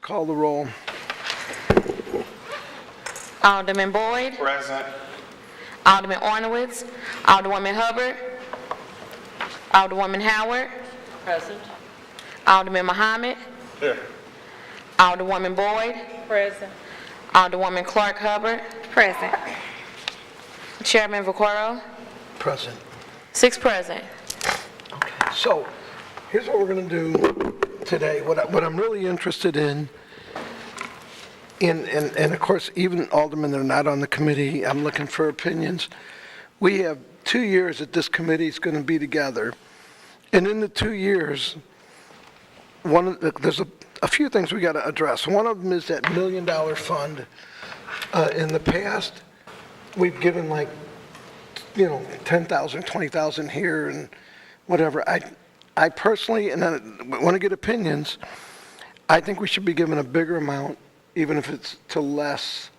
Call the roll. Alderman Boyd. Present. Alderman Ornowitz. Alderwoman Hubbard. Alderwoman Howard. Present. Alderman Muhammad. Here. Alderwoman Boyd. Present. Alderwoman Clark Hubbard. Present. Chairman Vaquero. Present. 6 present. Okay, so here's what we're going to do today. What I'm really interested in, and of course, even aldermen that are not on the committee, I'm looking for opinions. We have 2 years that this committee is going to be together. And in the 2 years, there's a few things we got to address. One of them is that $1 million fund. In the past, we've given like, 10,000, 20,000 here and whatever. I personally, and I want to get opinions, I think we should be given a bigger amount, even if it's to less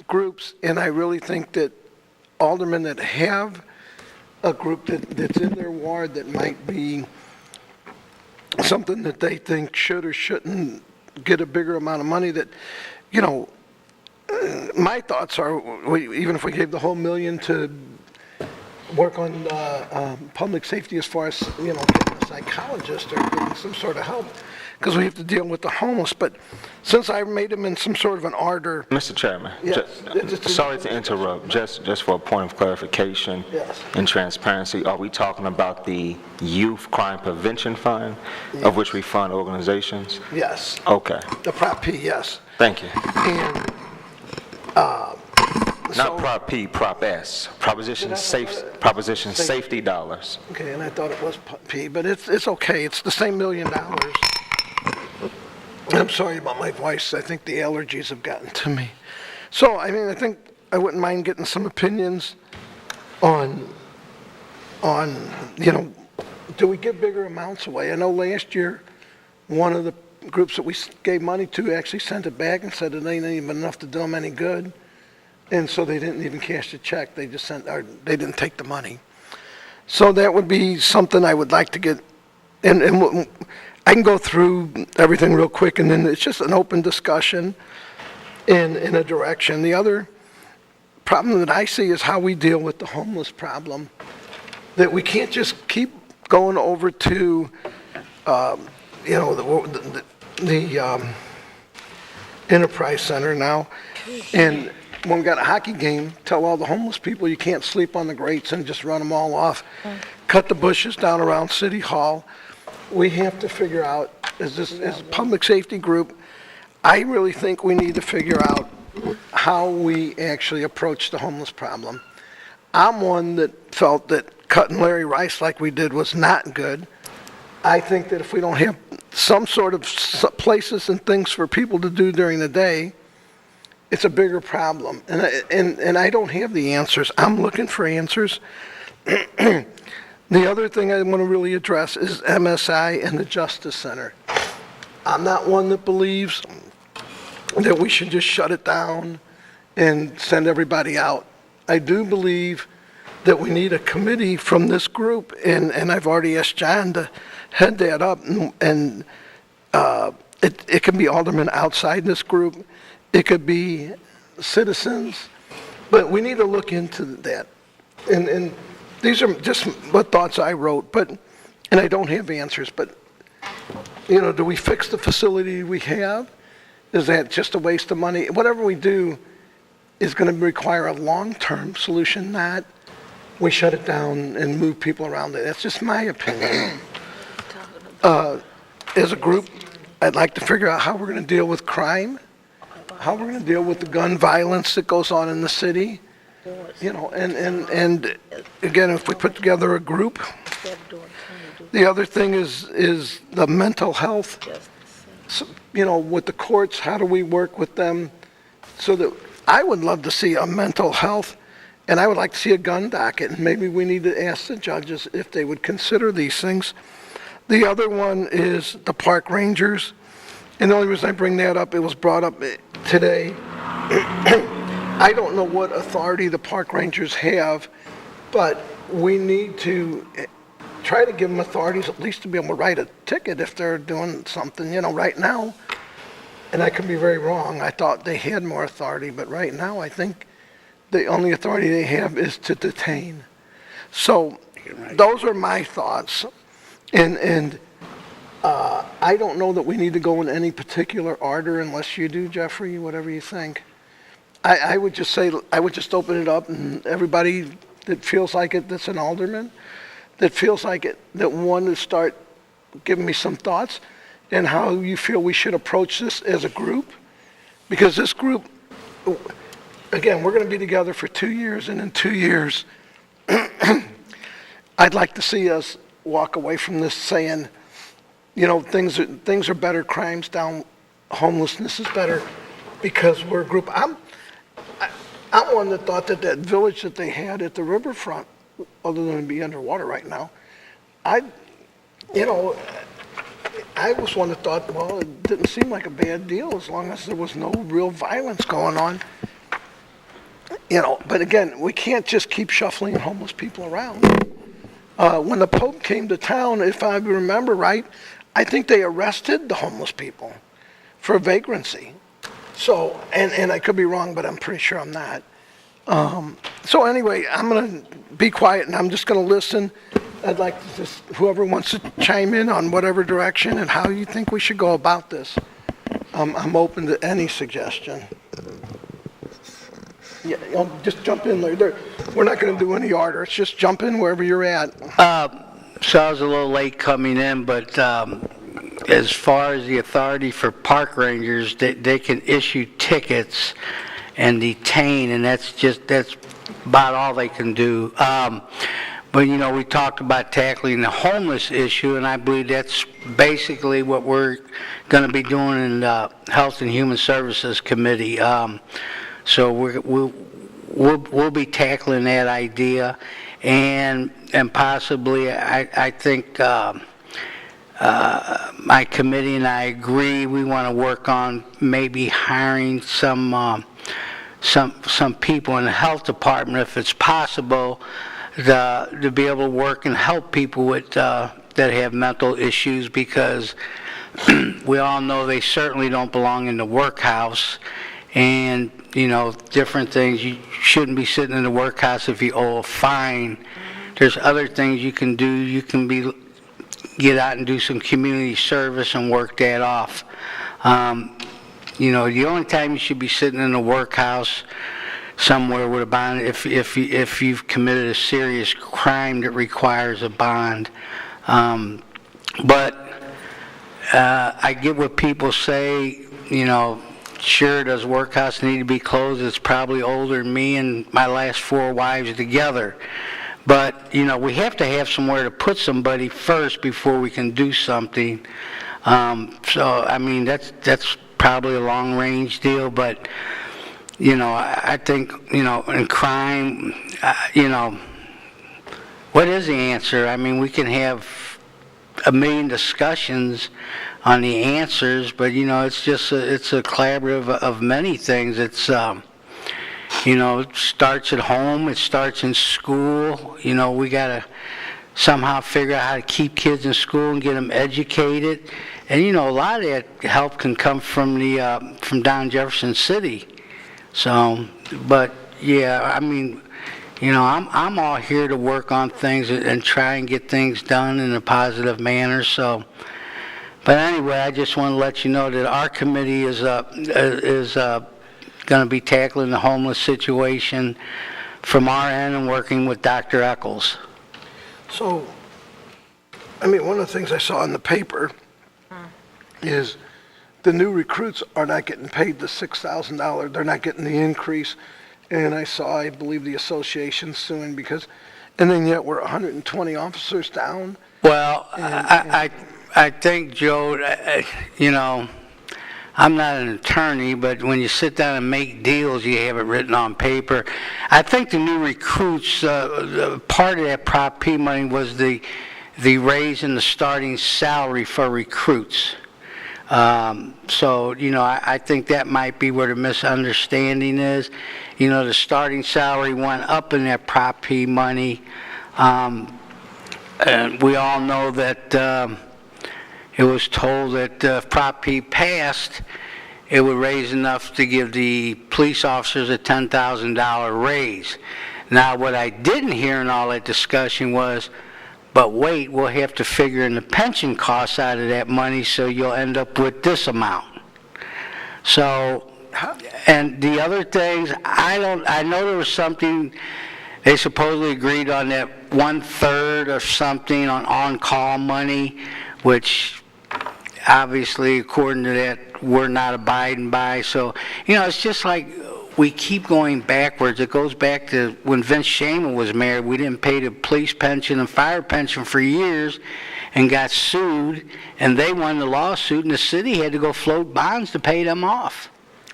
groups. And I really think that aldermen that have a group that's in their ward that might be something that they think should or shouldn't get a bigger amount of money, that, my thoughts are, even if we gave the whole $1 million to work on public safety as far as, getting a psychologist or getting some sort of help, because we have to deal with the homeless. But since I made them in some sort of an order. Mr. Chairman, Yes. sorry to interrupt, just for a point of clarification Yes. and transparency, are we talking about the Youth Crime Prevention Fund, of which we fund organizations? Yes, Okay, the Prop P, yes. thank you. And, Not Prop P, Prop S, Proposition Safety Dollars. okay, and I thought it was P, but it's okay. It's the same $1 million. I'm sorry about my voice. I think the allergies have gotten to me. So, I think I wouldn't mind getting some opinions on, do we give bigger amounts away? I know last year, one of the groups that we gave money to actually sent it back and said it ain't even enough to do them any good. And so they didn't even cash the check. They just they didn't take the money. So that would be something I would like to get, and I can go through everything real quick, and then it's just an open discussion in a direction. The other problem that I see is how we deal with the homeless problem, that we can't just keep going over to, the Enterprise Center now, and when we got a hockey game, tell all the homeless people you can't sleep on the grates and just run them all off. Cut the bushes down around City Hall. We have to figure out, as a public safety group, I really think we need to figure out how we actually approach the homeless problem. I'm one that felt that cutting Larry Rice like we did was not good. I think that if we don't have some sort of places and things for people to do during the day, it's a bigger problem. And I don't have the answers. I'm looking for answers. The other thing I want to really address is MSI and the Justice Center. I'm not one that believes that we should just shut it down and send everybody out. I do believe that we need a committee from this group, and I've already asked John to head that up, and it can be aldermen outside this group. It could be citizens, but we need to look into that. And these are just what thoughts I wrote, and I don't have answers, but, do we fix the facility we have? Is that just a waste of money? Whatever we do is going to require a long-term solution, not we shut it down and move people around it. That's just my opinion. As a group, I'd like to figure out how we're going to deal with crime, how we're going to deal with the gun violence that goes on in the city, and again, if we put together a group. The other thing is the mental health, with the courts, how do we work with them? So that I would love to see a mental health, and I would like to see a gun docket, and maybe we need to ask the judges if they would consider these things. The other one is the park rangers. And the only reason I bring that up, it was brought up today. I don't know what authority the park rangers have, but we need to try to give them authorities at least to be able to write a ticket if they're doing something, right now. And I could be very wrong. I thought they had more authority, but right now I think the only authority they have is to detain. So those are my thoughts. And I don't know that we need to go in any particular order unless you do, Jeffrey, whatever you think. I would just say, I would just open it up and everybody that feels like it, that's an alderman, that feels like it, that want to start giving me some thoughts and how you feel we should approach this as a group. Because this group, again, we're going to be together for 2 years, and in 2 years, I'd like to see us walk away from this saying, things are better, crime's down, homelessness is better, because we're a group. I'm one that thought that village that they had at the riverfront, other than be underwater right now, I was one that thought, well, it didn't seem like a bad deal as long as there was no real violence going on. But again, we can't just keep shuffling homeless people around. When the Pope came to town, if I remember right, I think they arrested the homeless people for vagrancy. So, and I could be wrong, but I'm pretty sure I'm not. So anyway, I'm going to be quiet and I'm just going to listen. I'd like to just, whoever wants to chime in on whatever direction and how you think we should go about this. I'm open to any suggestion. Yeah, just jump in there. We're not going to do any order. It's just jump in wherever you're at. So I was a little late coming in, but as far as the authority for park rangers, they can issue tickets and detain, and that's about all they can do. But, we talked about tackling the homeless issue, and I believe that's basically what we're going to be doing in the Health and Human Services Committee. So we'll be tackling that idea, and possibly I think my committee and I agree we want to work on maybe hiring some people in the health department if it's possible to be able to work and help people with that have mental issues, because we all know they certainly don't belong in the workhouse. And, different things. You shouldn't be sitting in the workhouse if you owe a fine. There's other things you can do. You can get out and do some community service and work that off. The only time you should be sitting in the workhouse somewhere with a bond if you've committed a serious crime that requires a bond. But I get what people say, sure, does workhouse need to be closed? It's probably older than me and my last 4 wives together. But, we have to have somewhere to put somebody first before we can do something. So, I mean, that's probably a long-range deal, but, I think, in crime, what is the answer? I mean, we can have a million discussions on the answers, but it's just it's a collaborative of many things. It's it starts at home, it starts in school. We got to somehow figure out how to keep kids in school and get them educated. And a lot of that help can come from down Jefferson City. So, but yeah, I mean, I'm all here to work on things and try and get things done in a positive manner. So. But anyway, I just want to let you know that our committee is going to be tackling the homeless situation from our end and working with Dr. Eccles. So, I mean, one of the things I saw in the paper is the new recruits are not getting paid the $6,000. They're not getting the increase. And I saw, I believe, the association suing and then yet we're 120 officers down. Well, I think, Joe, I'm not an attorney, but when you sit down and make deals, you have it written on paper. I think the new recruits, part of that Prop P money was the raise in the starting salary for recruits. So, I think that might be where the misunderstanding is. The starting salary went up in that Prop P money. And we all know that it was told that if Prop P passed, it would raise enough to give the police officers a $10,000 raise. Now, what I didn't hear in all that discussion was, but wait, we'll have to figure in the pension costs out of that money, so you'll end up with this amount. So, and the other things, I know there was something, they supposedly agreed on that 1/3 or something on-call money, which obviously, according to that, we're not abiding by. So, it's just like we keep going backwards. It goes back to when Vince Shaman was mayor. We didn't pay the police pension and fire pension for years and got sued, and they won the lawsuit, and the city had to go float bonds to pay them off.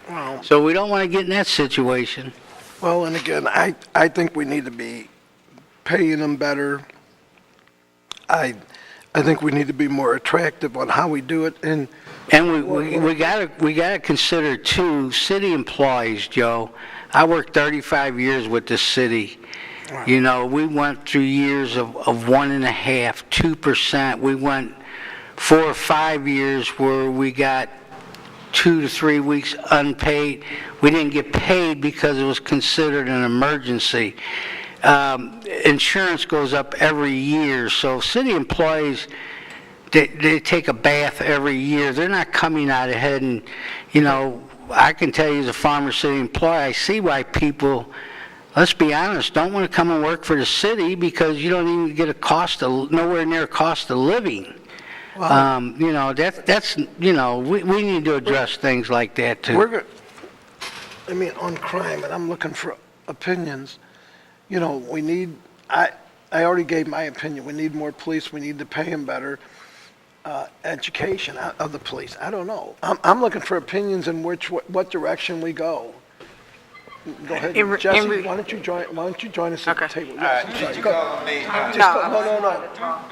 Well, So we don't want to get in that situation. well, and again, I think we need to be paying them better. I think we need to be more attractive on how we do it, and And we gotta consider too, city employees, Joe. I worked 35 years with the city. We went through years of 1.5%, 2%. We went 4 or 5 years where we got 2 to 3 weeks unpaid. We didn't get paid because it was considered an emergency. Insurance goes up every year, so city employees, they take a bath every year. They're not coming out ahead, and, I can tell you as a farmer city employee, I see why people, let's be honest, don't want to come and work for the city because you don't even get nowhere near a cost of living. That's we need to address things like that too. On crime, and I'm looking for opinions. We need, I already gave my opinion. We need more police. We need to pay them better. Education of the police. I don't know. I'm looking for opinions in what direction we go. Go ahead, Jesse. Why don't you join us at the table? Yes, I'm sorry.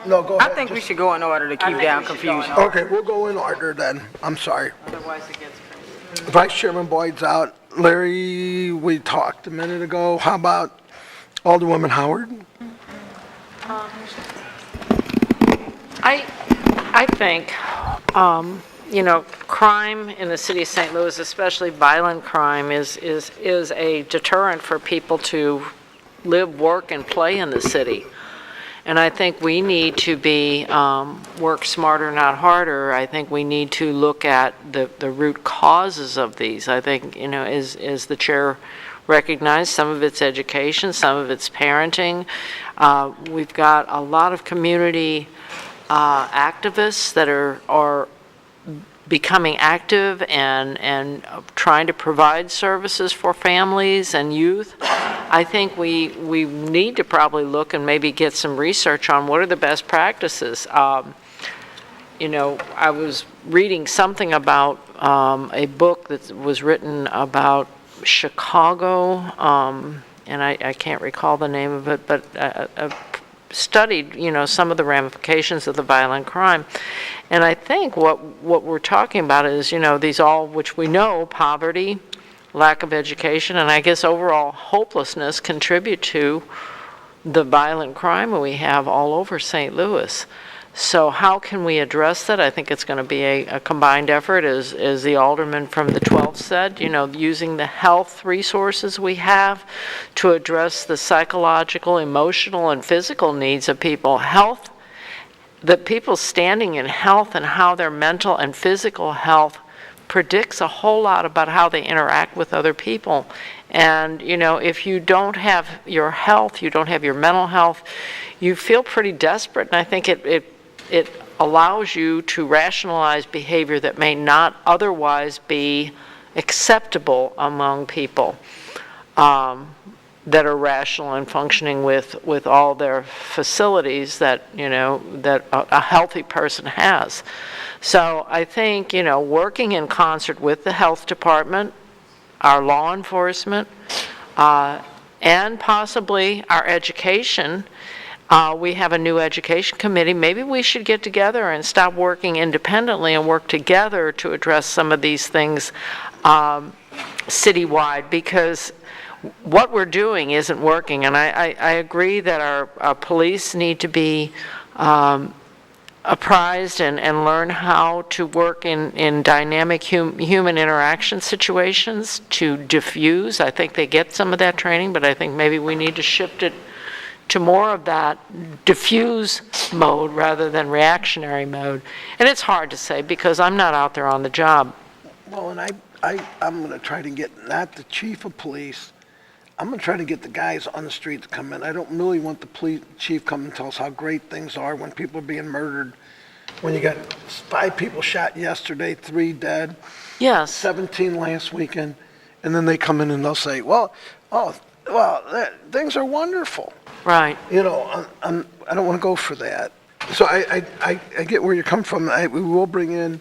No, go ahead. I think we should go in order to keep down confusion. Okay, we'll go in order then. I'm sorry. Otherwise it gets crazy. Vice Chairman Boyd's out. Larry, we talked a minute ago. How about Alderwoman Howard? I think, crime in the city of St. Louis, especially violent crime, is a deterrent for people to live, work, and play in the city. And I think we need to work smarter, not harder. I think we need to look at the root causes of these. I think, as the chair recognized, some of it's education, some of it's parenting. We've got a lot of community activists that are becoming active and trying to provide services for families and youth. I think we need to probably look and maybe get some research on what are the best practices. I was reading something about a book that was written about Chicago, and I can't recall the name of it, but studied, some of the ramifications of the violent crime. And I think what we're talking about is, these all, which we know, poverty, lack of education, and I guess overall hopelessness contribute to the violent crime we have all over St. Louis. So how can we address that? I think it's going to be a combined effort, as the alderman from the 12th said, using the health resources we have to address the psychological, emotional, and physical needs of people. Health, the people standing in health and how their mental and physical health predicts a whole lot about how they interact with other people. And, if you don't have your health, you don't have your mental health, you feel pretty desperate, and I think it allows you to rationalize behavior that may not otherwise be acceptable among people that are rational and functioning with all their facilities that a healthy person has. So I think working in concert with the health department, our law enforcement, and possibly our education. We have a new education committee. Maybe we should get together and stop working independently and work together to address some of these things citywide, because what we're doing isn't working. And I agree that our police need to be apprised and learn how to work in dynamic human interaction situations to diffuse. I think they get some of that training, but I think maybe we need to shift it to more of that diffuse mode rather than reactionary mode. And it's hard to say because I'm not out there on the job. Well, and I'm going to try to get, not the chief of police, I'm going to try to get the guys on the street to come in. I don't really want the police chief coming and tell us how great things are when people are being murdered. When you got 5 people shot yesterday, 3 dead, Yes. 17 last weekend, and then they come in and they'll say, things are wonderful. Right. You know, I don't want to go for that. So I get where you're coming from. We will bring in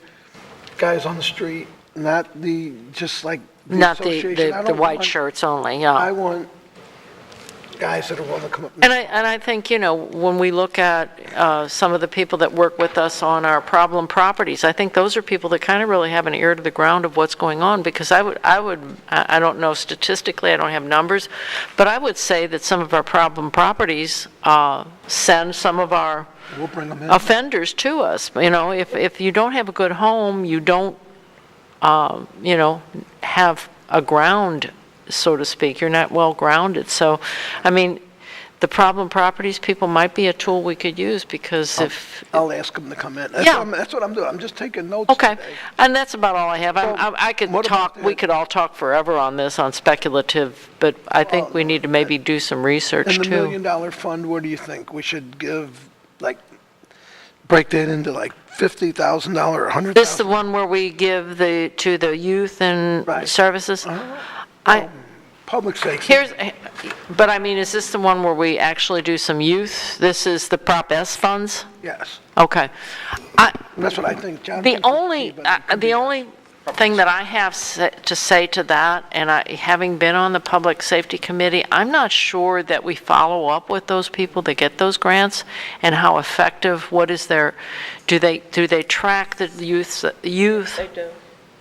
guys on the street, not the, just like the Not association. I the don't white want- shirts only, yeah. I want guys that are willing to come up. And I think, you know, when we look at some of the people that work with us on our problem properties, I think those are people that kind of really have an ear to the ground of what's going on, because I don't know statistically, I don't have numbers, but I would say that some of our problem properties send some of our We'll bring them in. offenders to us. You know, if you don't have a good home, you don't, you know, have a ground, so to speak. You're not well grounded. So, I mean, the problem properties people might be a tool we could use, because if, I'll ask them to come in. Yeah. That's what I'm doing. I'm just taking notes okay, today. and that's about all I have. Well, I could what about talk, we the- could all talk forever on this, on speculative, but I think we need to maybe do some research And the $1 too. million fund, what do you think? We should give, like, break that into like $50,000 or $100,000? This the one where we give to the youth and Right. services? Uh-huh. Public safety. Here's, but I mean, is this the one where we actually do some youth? This is the Prop S funds? Yes. Okay. That's what I think, John. The thinks it's only, key, but it could the be- only thing that I have to say to that, and having been on the Public Safety Committee, I'm not sure that we follow up with those people that get those grants and how effective, what is their, do they track the youth? They do.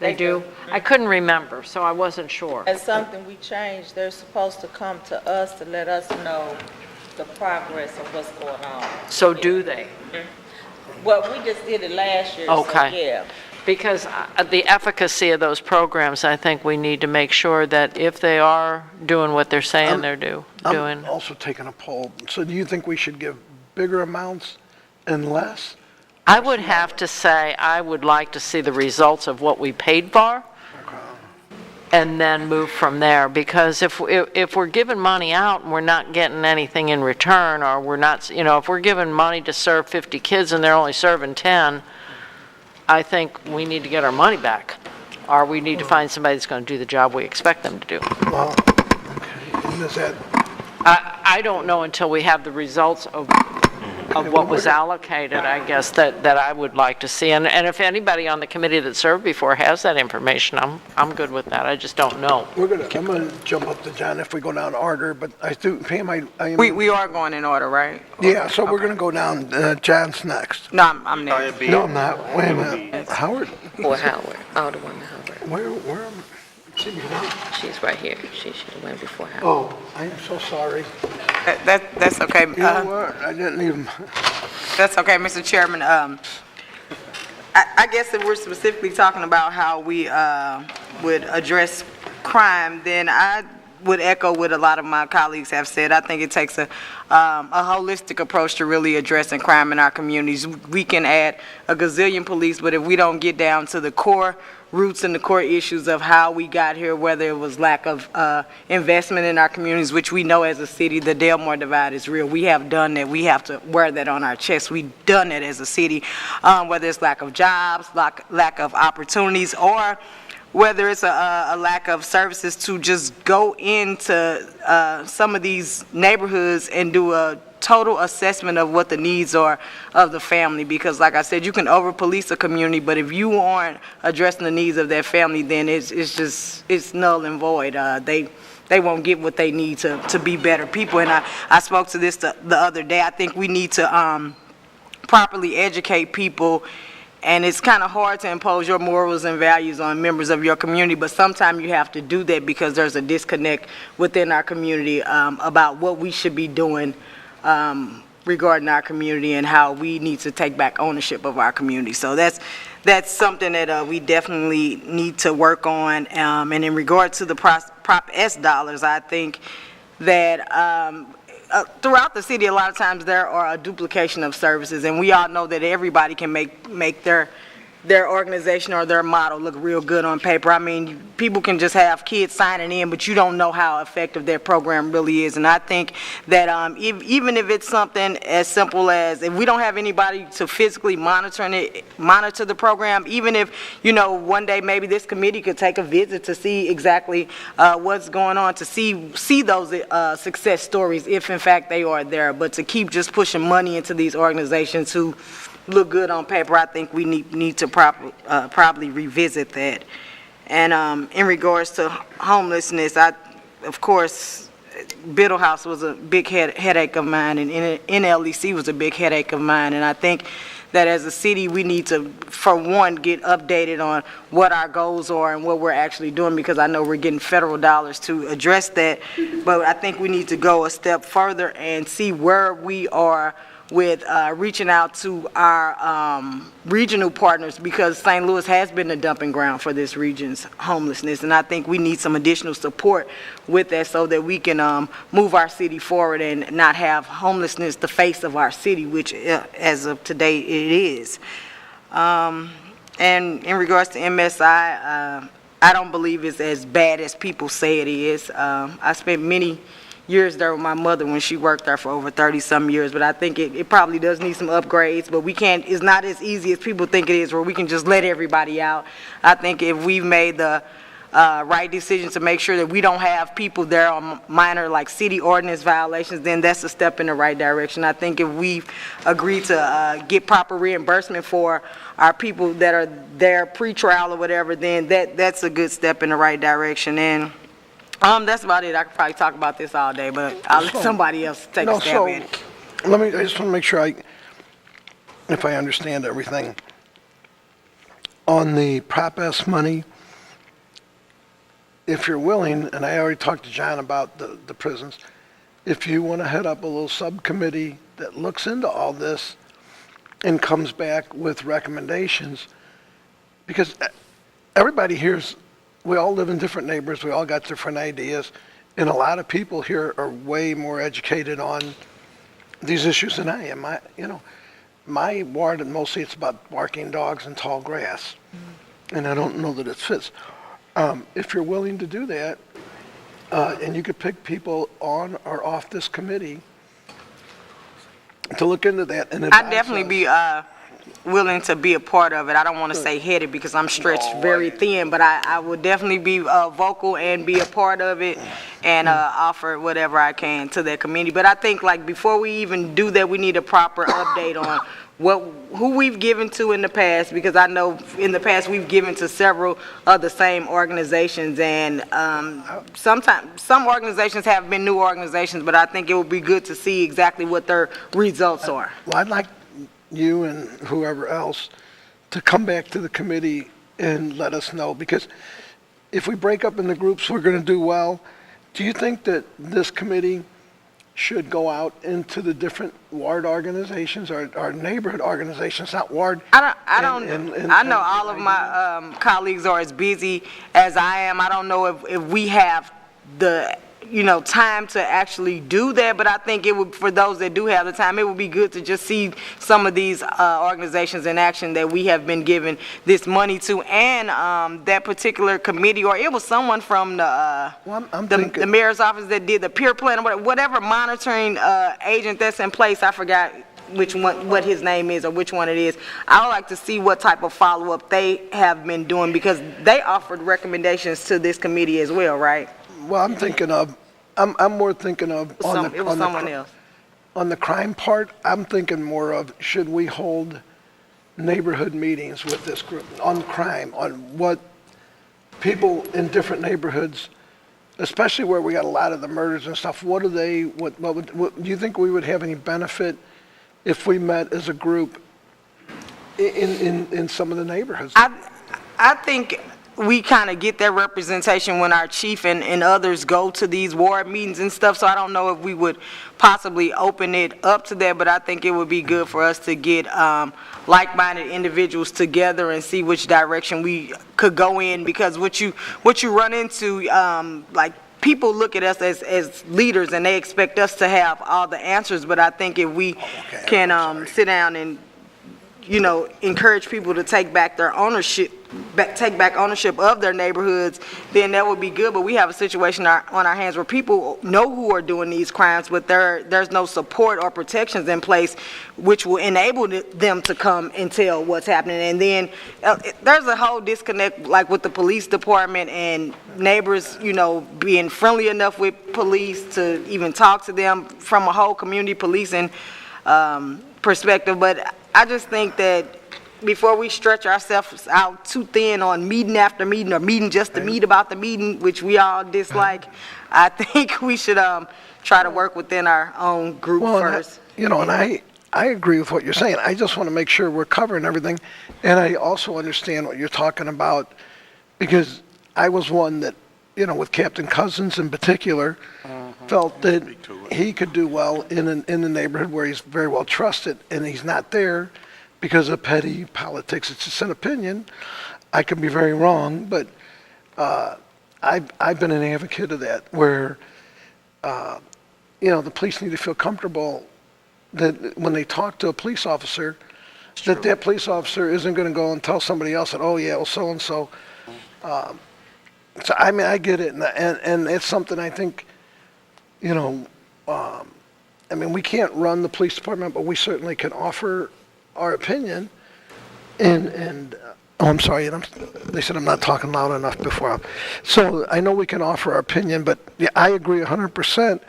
They do? I couldn't remember, so I wasn't sure. It's something we changed. They're supposed to come to us to let us know the progress of what's going on. So do they? Well, we just did it last year, so Okay. yeah. Because the efficacy of those programs, I think we need to make sure that if they are doing what they're saying they're doing. I'm also taking a poll. So do you think we should give bigger amounts and less? I would have to say, I would like to see the results of what we paid for, and then move from there, because if we're giving money out and we're not getting anything in return, or we're not, you know, if we're giving money to serve 50 kids and they're only serving 10, I think we need to get our money back, or we need to find somebody that's going to do the job we expect them to do. Well, okay. And is that, I don't know until we have the results of what was allocated, I guess, that I would like to see. And if anybody on the committee that served before has that information, I'm good with that. I just don't know. I'm gonna jump up to John if we go down order, but I do, Pam, I am. We are going in order, right? Yeah, so we're gonna go down, John's next. No, I'm next. No, I'm not. Wait a minute. Howard, Or Howard, Alderwoman Howard. where, She's right here. She should have went before Howard. oh, I am so sorry. That's okay. You know what? I didn't even, That's okay, Mr. Chairman. I guess if we're specifically talking about how we would address crime, then I would echo what a lot of my colleagues have said. I think it takes a holistic approach to really addressing crime in our communities. We can add a gazillion police, but if we don't get down to the core roots and the core issues of how we got here, whether it was lack of investment in our communities, which we know as a city, the Delmore divide is real. We have done that. We have to wear that on our chest. We've done it as a city, whether it's lack of jobs, lack of opportunities, or whether it's a lack of services to just go into some of these neighborhoods and do a total assessment of what the needs are of the family. Because like I said, you can over-police a community, but if you aren't addressing the needs of that family, then it's null and void. They won't get what they need to be better people. And I spoke to this the other day. I think we need to properly educate people. And it's kind of hard to impose your morals and values on members of your community, but sometimes you have to do that because there's a disconnect within our community about what we should be doing regarding our community and how we need to take back ownership of our community. So that's something that we definitely need to work on. And in regard to the Prop S dollars, I think that throughout the city, a lot of times there are a duplication of services, and we all know that everybody can make their organization or their model look real good on paper. I mean, people can just have kids signing in, but you don't know how effective their program really is. And I think that even if it's something as simple as, if we don't have anybody to physically monitor the program, even if, you know, one day maybe this committee could take a visit to see exactly what's going on, to see those success stories, if in fact they are there. But to keep just pushing money into these organizations who look good on paper, I think we need to probably revisit that. And in regards to homelessness, of course, Biddle House was a big headache of mine, and NLEC was a big headache of mine. And I think that as a city, we need to, for one, get updated on what our goals are and what we're actually doing, because I know we're getting federal dollars to address that. But I think we need to go a step further and see where we are with reaching out to our regional partners, because St. Louis has been the dumping ground for this region's homelessness, and I think we need some additional support with that so that we can move our city forward and not have homelessness the face of our city, which as of today it is. And in regards to MSI, I don't believe it's as bad as people say it is. I spent many years there with my mother when she worked there for over 30-some years, but I think it probably does need some upgrades, but it's not as easy as people think it is, where we can just let everybody out. I think if we've made the right decision to make sure that we don't have people there on minor, like city ordinance violations, then that's a step in the right direction. I think if we've agreed to get proper reimbursement for our people that are there pre-trial or whatever, then that's a good step in the right direction. And that's about it. I could probably talk about this all day, but I'll let somebody else take a stab at it. I just want to make sure if I understand everything. On the Prop S money, if you're willing, and I already talked to John about the prisons, if you want to head up a little subcommittee that looks into all this and comes back with recommendations, because everybody here's, we all live in different neighborhoods, we all got different ideas, and a lot of people here are way more educated on these issues than I am. My ward, and mostly it's about barking dogs and tall grass, and I don't know that it fits. If you're willing to do that, and you could pick people on or off this committee to look into that, and I'd definitely be willing to be a part of it. I don't want to say headed, because I'm stretched very thin, but I would definitely be vocal and be a part of it and offer whatever I can to that community. But I think, like, before we even do that, we need a proper update on who we've given to in the past, because I know in the past we've given to several of the same organizations, and sometimes some organizations have been new organizations, but I think it would be good to see exactly what their results are. Well, I'd like you and whoever else to come back to the committee and let us know, because if we break up into groups, we're going to do well. Do you think that this committee should go out into the different ward organizations or neighborhood organizations, not ward? I know all of my colleagues are as busy as I am. I don't know if we have the time to actually do that, but I think it would, for those that do have the time, it would be good to just see some of these organizations in action that we have been giving this money to, and that particular committee, or it was someone from the mayor's office that did the peer plan, or whatever monitoring agent that's in place. I forgot which one, what his name is, or which one it is. I would like to see what type of follow-up they have been doing, because they offered recommendations to this committee as well, right? Well, I'm more thinking of It was someone else. On the crime part, I'm thinking more of, should we hold neighborhood meetings with this group on crime, on what people in different neighborhoods, especially where we got a lot of the murders and stuff, what do you think we would have any benefit if we met as a group in some of the neighborhoods? I think we kind of get that representation when our chief and others go to these ward meetings and stuff, so I don't know if we would possibly open it up to that, but I think it would be good for us to get like-minded individuals together and see which direction we could go in, because what you run into, like, people look at us as leaders and they expect us to have all the answers, but I think if we can sit down and, you know, encourage people to take back their ownership, take back ownership of their neighborhoods, then that would be good. But we have a situation on our hands where people know who are doing these crimes, but there's no support or protections in place which will enable them to come and tell what's happening. And then there's a whole disconnect, like with the police department and neighbors, you know, being friendly enough with police to even talk to them from a whole community policing perspective. But I just think that before we stretch ourselves out too thin on meeting after meeting or meeting just to meet about the meeting, which we all dislike, I think we should try to work within our own group first. You know, and I agree with what you're saying. I just want to make sure we're covering everything. And I also understand what you're talking about, because I was one that, you know, with Captain Cousins in particular, felt that he could do well in the neighborhood where he's very well trusted, and he's not there because of petty politics. It's just an opinion. I could be very wrong, but I've been an advocate of that, where, you know, the police need to feel comfortable that when they talk to a police officer, that police officer isn't going to go and tell somebody else that, oh yeah, well, so-and-so. So, I mean, I get it, and it's something I think, you know, I mean, we can't run the police department, but we certainly can offer our opinion. And oh, I'm sorry, they said I'm not talking loud enough before. So I know we can offer our opinion, but yeah, I agree 100%.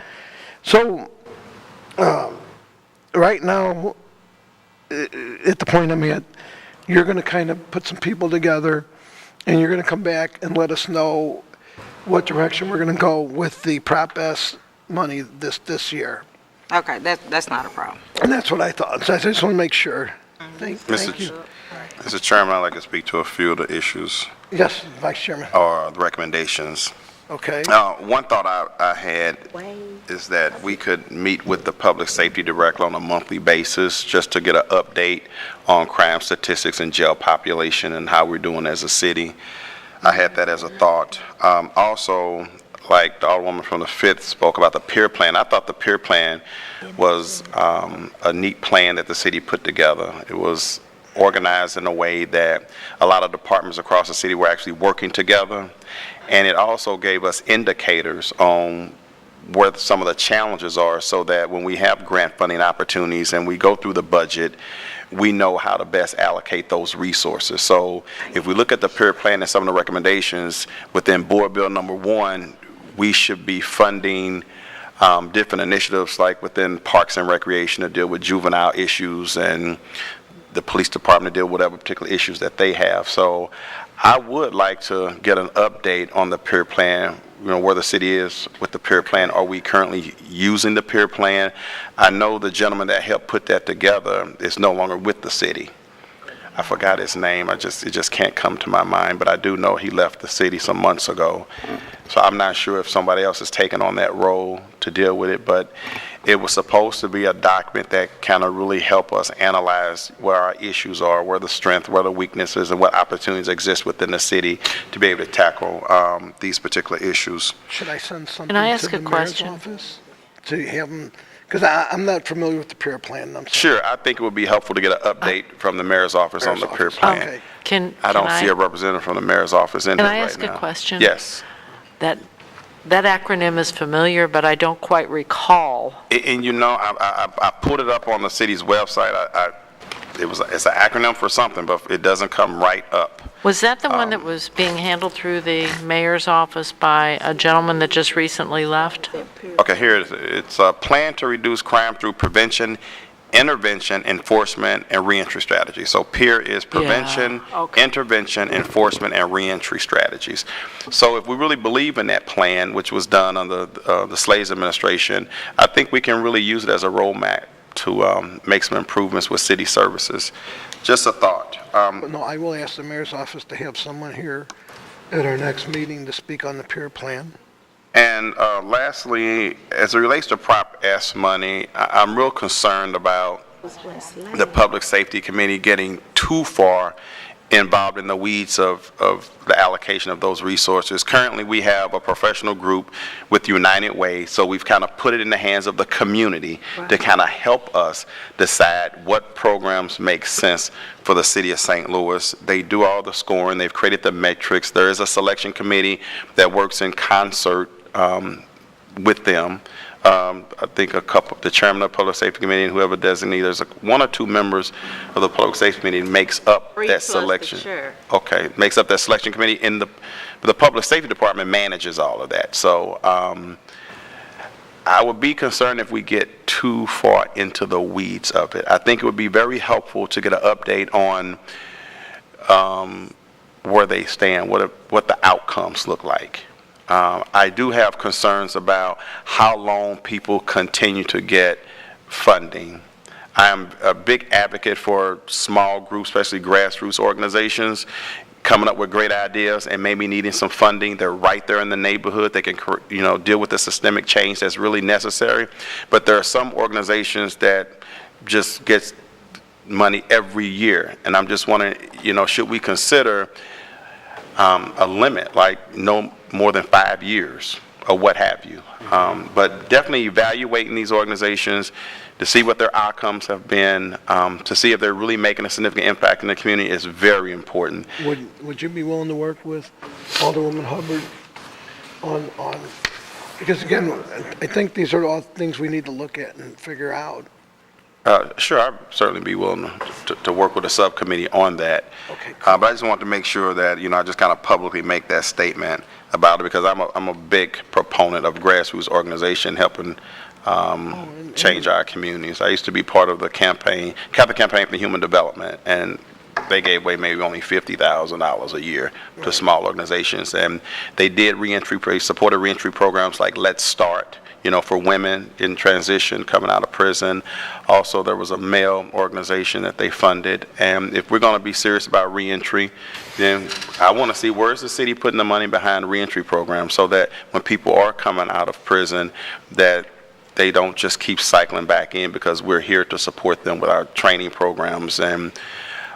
So right now, at the point I'm at, you're going to kind of put some people together, and you're going to come back and let us know what direction we're going to go with the Prop S money this year. Okay, that's not a problem. And that's what I thought. So I just want to make sure. Thank you. Mr. Chairman, I'd like to speak to a few of the issues Yes, Vice Chairman. or the recommendations. Okay. One thought I had is that we could meet with the Public Safety Director on a monthly basis just to get an update on crime statistics and jail population and how we're doing as a city. I had that as a thought. Also, like the Alderwoman from the 5th spoke about the peer plan. I thought the peer plan was a neat plan that the city put together. It was organized in a way that a lot of departments across the city were actually working together. And it also gave us indicators on where some of the challenges are, so that when we have grant funding opportunities and we go through the budget, we know how to best allocate those resources. So if we look at the peer plan and some of the recommendations within Board Bill number 1, we should be funding different initiatives like within Parks and Recreation to deal with juvenile issues, and the police department to deal with whatever particular issues that they have. So I would like to get an update on the peer plan, you know, where the city is with the peer plan. Are we currently using the peer plan? I know the gentleman that helped put that together is no longer with the city. I forgot his name. It just can't come to my mind, but I do know he left the city some months ago. So I'm not sure if somebody else has taken on that role to deal with it, but it was supposed to be a document that kind of really help us analyze where our issues are, where the strength, where the weaknesses, and what opportunities exist within the city to be able to tackle these particular issues. Should I send something Can I to ask the a mayor's question? office to have them, because I'm not familiar with the peer plan. I'm sorry. Sure, I think it would be helpful to get an update from the mayor's office on the peer office. plan. Okay. I don't see a representative from the mayor's office in here Can right I now. ask a question? Yes. That acronym is familiar, but I don't quite recall. And you know, I put it up on the city's website. It's an acronym for something, but it doesn't come right up. Was that the one that was being handled through the mayor's office by a gentleman that just recently left? Okay, here it is. It's a plan to reduce crime through prevention, intervention, enforcement, and reentry strategy. So PEER is prevention, okay. intervention, enforcement, and reentry strategies. So if we really believe in that plan, which was done under the Slaves administration, I think we can really use it as a roadmap to make some improvements with city services. Just a thought. No, I will ask the mayor's office to have someone here at our next meeting to speak on the peer plan. And lastly, as it relates to Prop S money, I'm real concerned about the Public Safety Committee getting too far involved in the weeds of the allocation of those resources. Currently, we have a professional group with United Way, so we've kind of put it in the hands of the community to kind of help us decide what programs make sense for the city of St. Louis. They do all the scoring, they've created the metrics. There is a selection committee that works in concert with them. I think the chairman of the Public Safety Committee and whoever designated, there's one or two members of the Public Safety Committee makes up that selection. Okay, makes up that selection committee, and the Public Safety Department manages all of that. So I would be concerned if we get too far into the weeds of it. I think it would be very helpful to get an update on where they stand, what the outcomes look like. I do have concerns about how long people continue to get funding. I am a big advocate for small groups, especially grassroots organizations, coming up with great ideas and maybe needing some funding. They're right there in the neighborhood. They can, deal with the systemic change that's really necessary. But there are some organizations that just get money every year. And I'm just wondering, should we consider a limit, like no more than 5 years or what have you. But definitely evaluating these organizations to see what their outcomes have been, to see if they're really making a significant impact in the community is very important. Would you be willing to work with Alderwoman Hubbard on, because again, I think these are all things we need to look at and figure out. Sure, I'd certainly be willing to work with a subcommittee on that. Okay. But I just want to make sure that, I just kind of publicly make that statement about it, because I'm a big proponent of grassroots organization helping change our communities. I used to be part of the Catholic Campaign for Human Development, and they gave away maybe only $50,000 a year to small organizations, and they did supported reentry programs like Let's Start, for women in transition coming out of prison. Also, there was a male organization that they funded. And if we're going to be serious about reentry, then I want to see where's the city putting the money behind reentry programs so that when people are coming out of prison, that they don't just keep cycling back in, because we're here to support them with our training programs and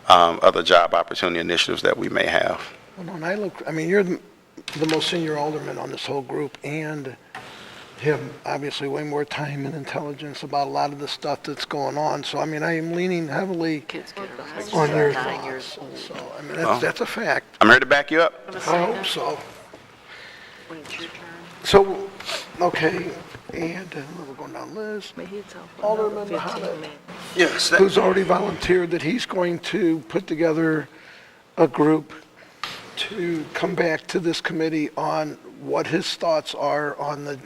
other job opportunity initiatives that we may have. Well, you're the most senior alderman on this whole group, and have obviously way more time and intelligence about a lot of the stuff that's going on. So, I am leaning heavily on your thoughts. So, that's a fact. I'm here to back you up. I hope so. So, okay, and we're going down the list. Alderman Muhammad, Yes, who's already volunteered that he's going to put together a group to come back to this committee on what his thoughts are on the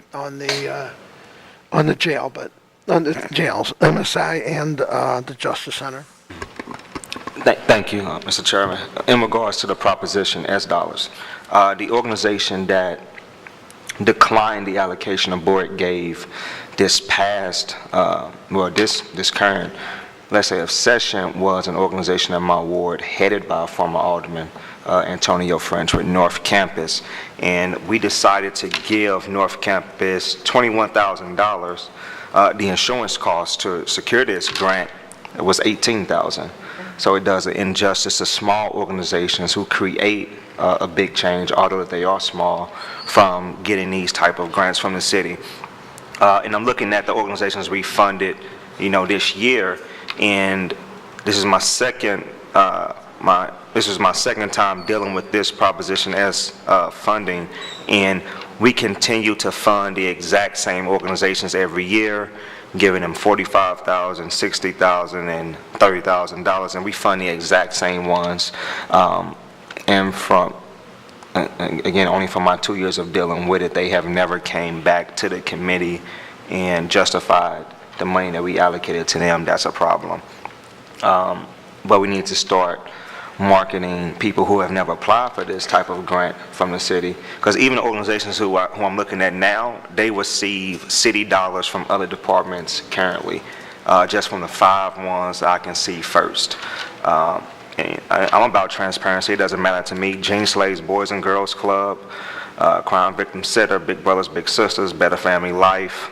jail, but on the jails, MSI and the Justice Center. Thank you, Mr. Chairman. In regards to the proposition S dollars, the organization that declined the allocation the board gave this past, this current legislative session was an organization in my ward headed by a former alderman, Antonio French, with North Campus, and we decided to give North Campus $21,000. The insurance cost to secure this grant was $18,000. So it does an injustice to small organizations who create a big change, although they are small, from getting these type of grants from the city. And I'm looking at the organizations we funded, this year, and this is my second time dealing with this proposition as funding, and we continue to fund the exact same organizations every year, giving them $45,000, $60,000, and $30,000, and we fund the exact same ones. And again, only from my 2 years of dealing with it, they have never came back to the committee and justified the money that we allocated to them. That's a problem. But we need to start marketing people who have never applied for this type of grant from the city, because even the organizations who I'm looking at now, they receive city dollars from other departments currently, just from the 5 ones I can see first. I'm about transparency. It doesn't matter to me. Gene Slade's Boys and Girls Club, Crime Victim Center, Big Brothers Big Sisters, Better Family Life,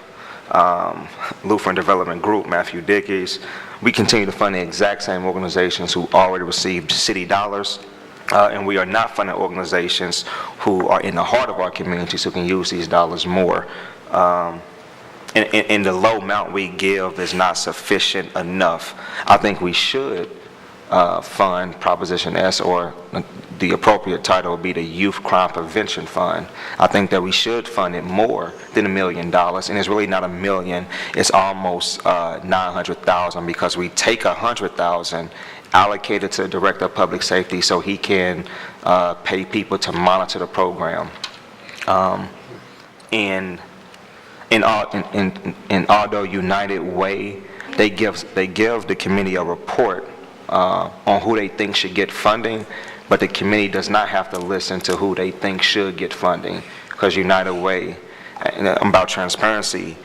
Lutheran Development Group, Matthew Dickey's. We continue to fund the exact same organizations who already received city dollars, and we are not funding organizations who are in the heart of our communities who can use these dollars more. And the low amount we give is not sufficient enough. I think we should fund Proposition S, or the appropriate title would be the Youth Crime Prevention Fund. I think that we should fund it more than $1 million, and it's really not $1 million, it's almost $900,000, because we take $100,000 allocated to the Director of Public Safety so he can pay people to monitor the program. And although United Way, they give the committee a report on who they think should get funding, but the committee does not have to listen to who they think should get funding, because United Way, and about transparency,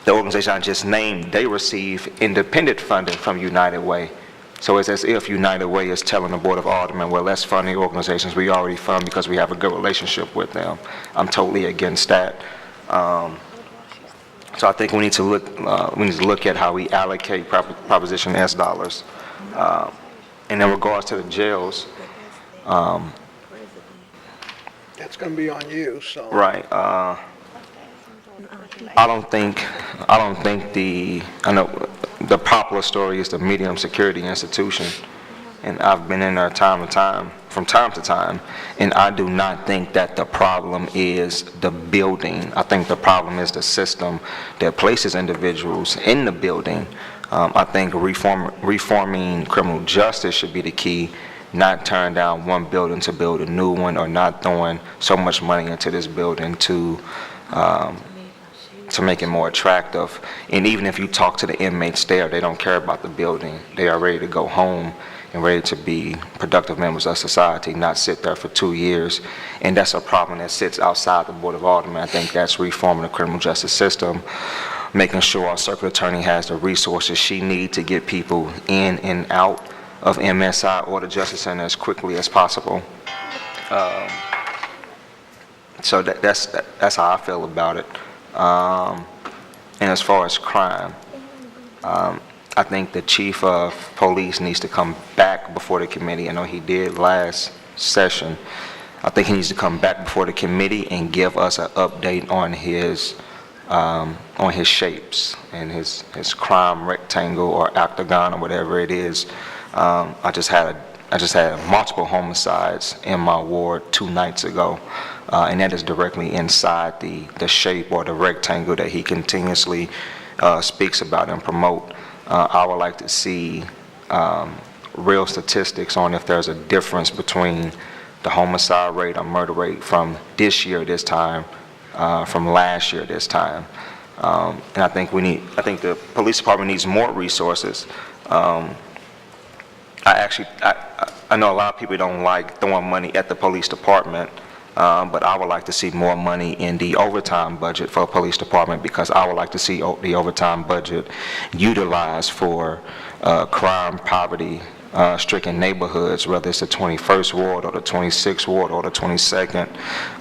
the organization I just named, they receive independent funding from United Way. So it's as if United Way is telling the Board of Aldermen, well, let's fund the organizations we already fund because we have a good relationship with them. I'm totally against that. So I think we need to look at how we allocate Proposition S dollars. And in regards to the jails, That's going to be on you, so. right, I know the popular story is the medium security institution, and I've been in there from time to time, and I do not think that the problem is the building. I think the problem is the system that places individuals in the building. I think reforming criminal justice should be the key, not tearing down one building to build a new one, or not throwing so much money into this building to make it more attractive. And even if you talk to the inmates there, they don't care about the building. They are ready to go home and ready to be productive members of society, not sit there for 2 years. And that's a problem that sits outside the Board of Aldermen. I think that's reforming the criminal justice system, making sure our circuit attorney has the resources she needs to get people in and out of MSI or the Justice Center as quickly as possible. So that's how I feel about it. And as far as crime, I think the chief of police needs to come back before the committee. I know he did last session. I think he needs to come back before the committee and give us an update on his shapes and his crime rectangle or octagon or whatever it is. I just had multiple homicides in my ward 2 nights ago, and that is directly inside the shape or the rectangle that he continuously speaks about and promote. I would like to see real statistics on if there's a difference between the homicide rate or murder rate from this year this time, from last year this time. And I think the police department needs more resources. I know a lot of people don't like throwing money at the police department, but I would like to see more money in the overtime budget for the police department, because I would like to see the overtime budget utilized for crime, poverty, stricken neighborhoods, whether it's the 21st Ward or the 26th Ward or the 22nd.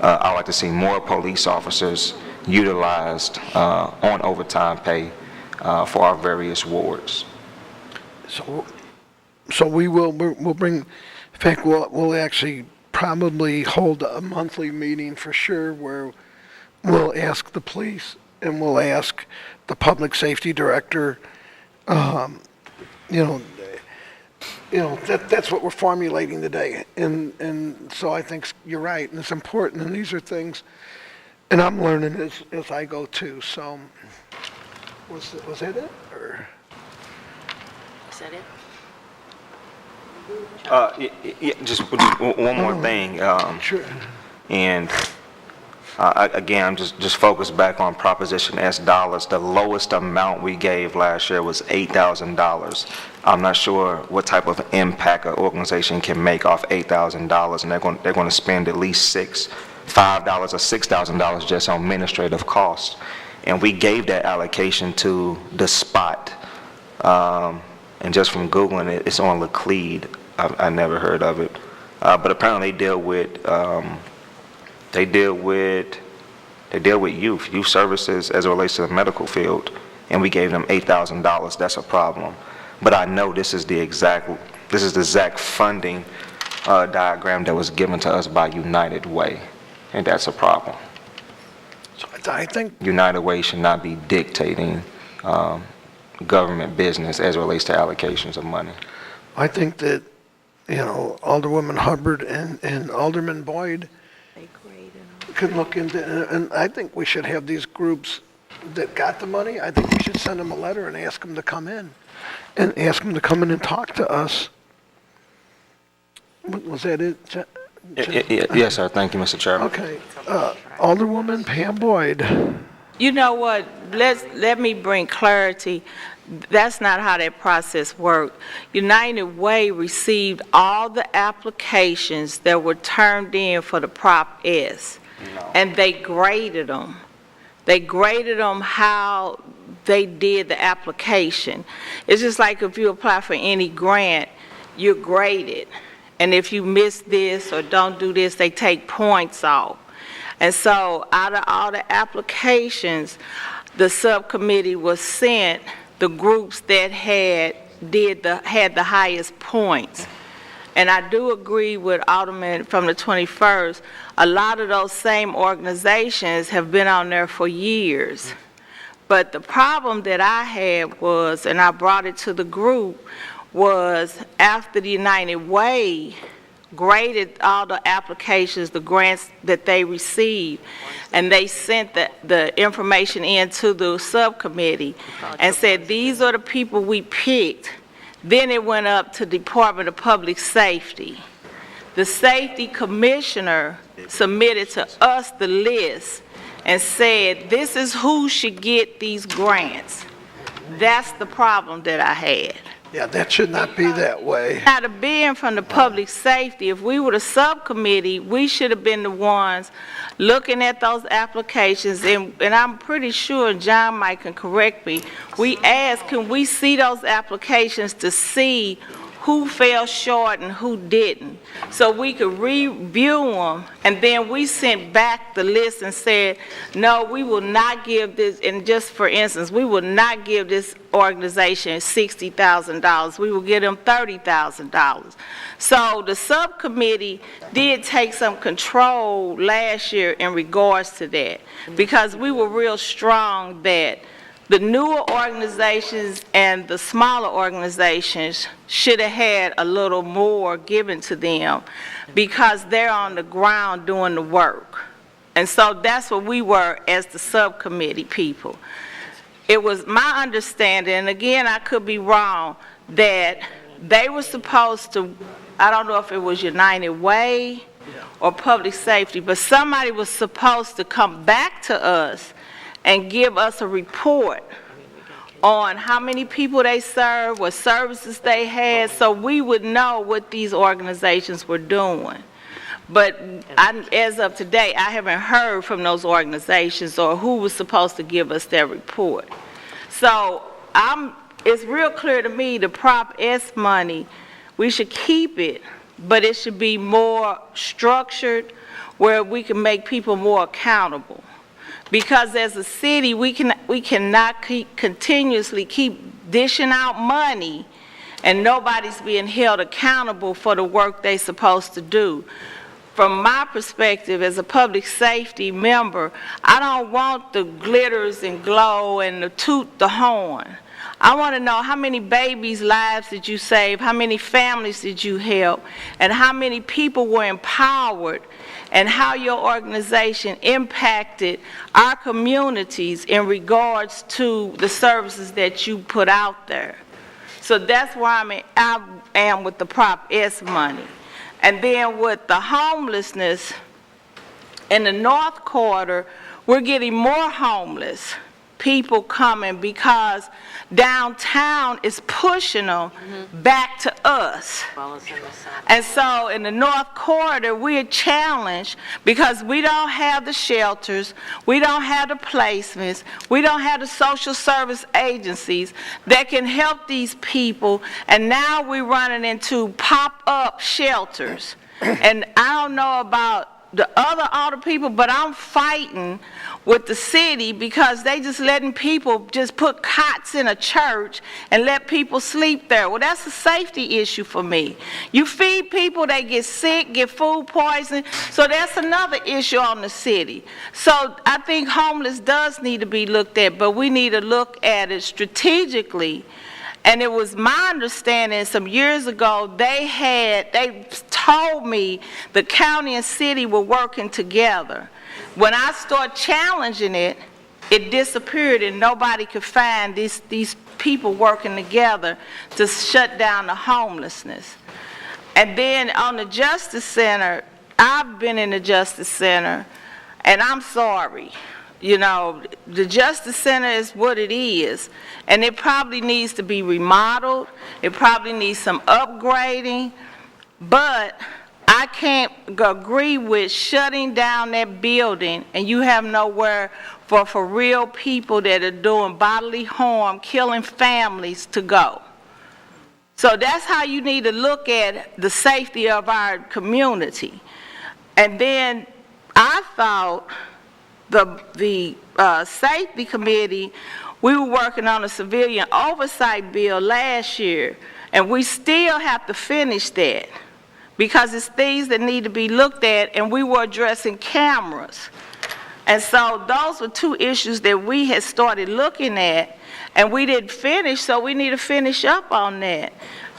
I would like to see more police officers utilized on overtime pay for our various wards. So we'll bring, in fact, we'll actually probably hold a monthly meeting for sure, where we'll ask the police and we'll ask the public safety director. That's what we're formulating today, and so I think you're right, and it's important, and these are things, and I'm learning as I go too. So was that it, or? Is that it? Just one more thing. Sure. And again, I'm just focused back on Proposition S dollars. The lowest amount we gave last year was $8,000. I'm not sure what type of impact an organization can make off $8,000, and they're going to spend at least $5 or $6,000 just on administrative costs. And we gave that allocation to the spot. And just from Googling it, it's on Laclede. I never heard of it. But apparently they deal with youth services as it relates to the medical field, and we gave them $8,000. That's a problem. But I know this is the exact funding diagram that was given to us by United Way, and that's a problem. So I think, United Way should not be dictating government business as it relates to allocations of money. I think that, Alderwoman Hubbard and Alderman Boyd could look into, and I think we should have these groups that got the money, I think we should send them a letter and ask them to come in. And ask them to come in and talk to us. Was that it? Yes, sir. Thank you, Mr. Chairman. Okay. Alderwoman Pam Boyd. You know what, let me bring clarity. That's not how that process worked. United Way received all the applications that were turned in for the Prop S, and they graded them. They graded them how they did the application. It's just like if you apply for any grant, you're graded. And if you miss this or don't do this, they take points off. And so out of all the applications, the subcommittee was sent the groups that had the highest points. And I do agree with Alderman from the 21st, a lot of those same organizations have been on there for years. But the problem that I had was, and I brought it to the group, was after the United Way graded all the applications, the grants that they received, and they sent the information in to the subcommittee and said, these are the people we picked. Then it went up to Department of Public Safety. The safety commissioner submitted to us the list and said, this is who should get these grants. That's the problem that I had. Yeah, that should not be that way. Now, the being from the public safety, if we were the subcommittee, we should have been the ones looking at those applications, and I'm pretty sure John Mike can correct me. We asked, can we see those applications to see who fell short and who didn't, so we could review them, and then we sent back the list and said, no, we will not give this, and just for instance, we will not give this organization $60,000. We will give them $30,000. So the subcommittee did take some control last year in regards to that, because we were real strong that the newer organizations and the smaller organizations should have had a little more given to them because they're on the ground doing the work. And so that's what we were as the subcommittee people. It was my understanding, and again, I could be wrong, that they were supposed to, I don't know if it was United Way or Public Safety, but somebody was supposed to come back to us and give us a report on how many people they served, what services they had, so we would know what these organizations were doing. But as of today, I haven't heard from those organizations or who was supposed to give us that report. So it's real clear to me the Prop S money, we should keep it, but it should be more structured where we can make people more accountable. Because as a city, we cannot continuously keep dishing out money and nobody's being held accountable for the work they're supposed to do. From my perspective as a public safety member, I don't want the glitters and glow and the toot the horn. I want to know how many babies' lives did you save, how many families did you help, and how many people were empowered, and how your organization impacted our communities in regards to the services that you put out there. So that's why I am with the Prop S money. And then with the homelessness, in the North Quarter, we're getting more homeless. people coming because downtown is pushing them back to us. And so in the North Corridor, we're challenged because we don't have the shelters, we don't have the placements, we don't have the social service agencies that can help these people, and now we're running into pop-up shelters. And I don't know about the other people, but I'm fighting with the city because they just letting people just put cots in a church and let people sleep there. Well, that's a safety issue for me. You feed people, they get sick, get food poisoning, so that's another issue on the city. So I think homeless does need to be looked at, but we need to look at it strategically. And it was my understanding some years ago, they told me the county and city were working together. When I started challenging it, it disappeared and nobody could find these people working together to shut down the homelessness. And then on the Justice Center, I've been in the Justice Center, and I'm sorry. You know, the Justice Center is what it is, and it probably needs to be remodeled. It probably needs some upgrading, but I can't agree with shutting down that building and you have nowhere for real people that are doing bodily harm, killing families to go. So that's how you need to look at the safety of our community. And then I thought the safety committee, we were working on a civilian oversight bill last year, and we still have to finish that because it's things that need to be looked at, and we were addressing cameras. And so those were two issues that we had started looking at, and we didn't finish, so we need to finish up on that.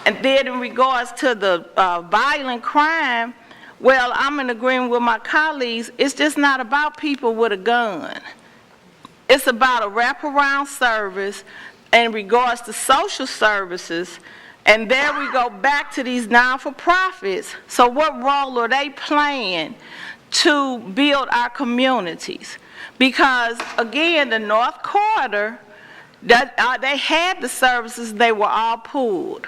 And then in regards to the violent crime, well, I'm in agreement with my colleagues. It's just not about people with a gun. It's about a wraparound service in regards to social services. And there we go back to these non-for-profits. So what role are they playing to build our communities? Because, again, the North Corridor, they had the services, they were all pulled.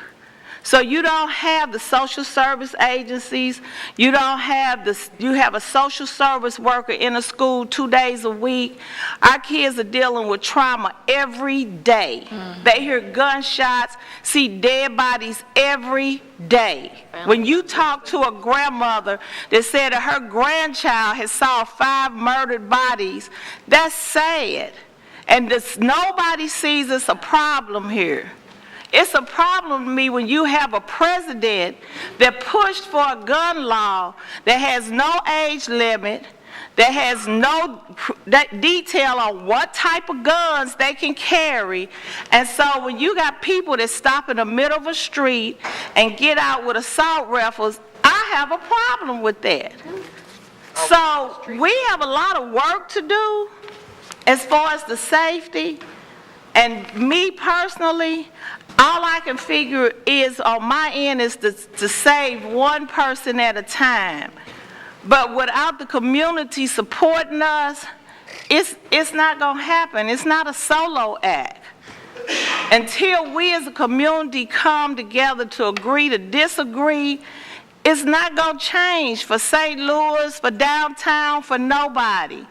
So you don't have the social service agencies, you have a social service worker in a school 2 days a week. Our kids are dealing with trauma every day. They hear gunshots, see dead bodies every day. When you talk to a grandmother that said that her grandchild has saw 5 murdered bodies, that's sad. And nobody sees it's a problem here. It's a problem to me when you have a president that pushed for a gun law that has no age limit, that has no detail on what type of guns they can carry. And so when you got people that stop in the middle of a street and get out with assault rifles, I have a problem with that. So we have a lot of work to do as far as the safety. And me personally, all I can figure is on my end is to save one person at a time. But without the community supporting us, it's not going to happen. It's not a solo act. Until we as a community come together to agree to disagree, it's not going to change for St. Louis, for downtown, for nobody.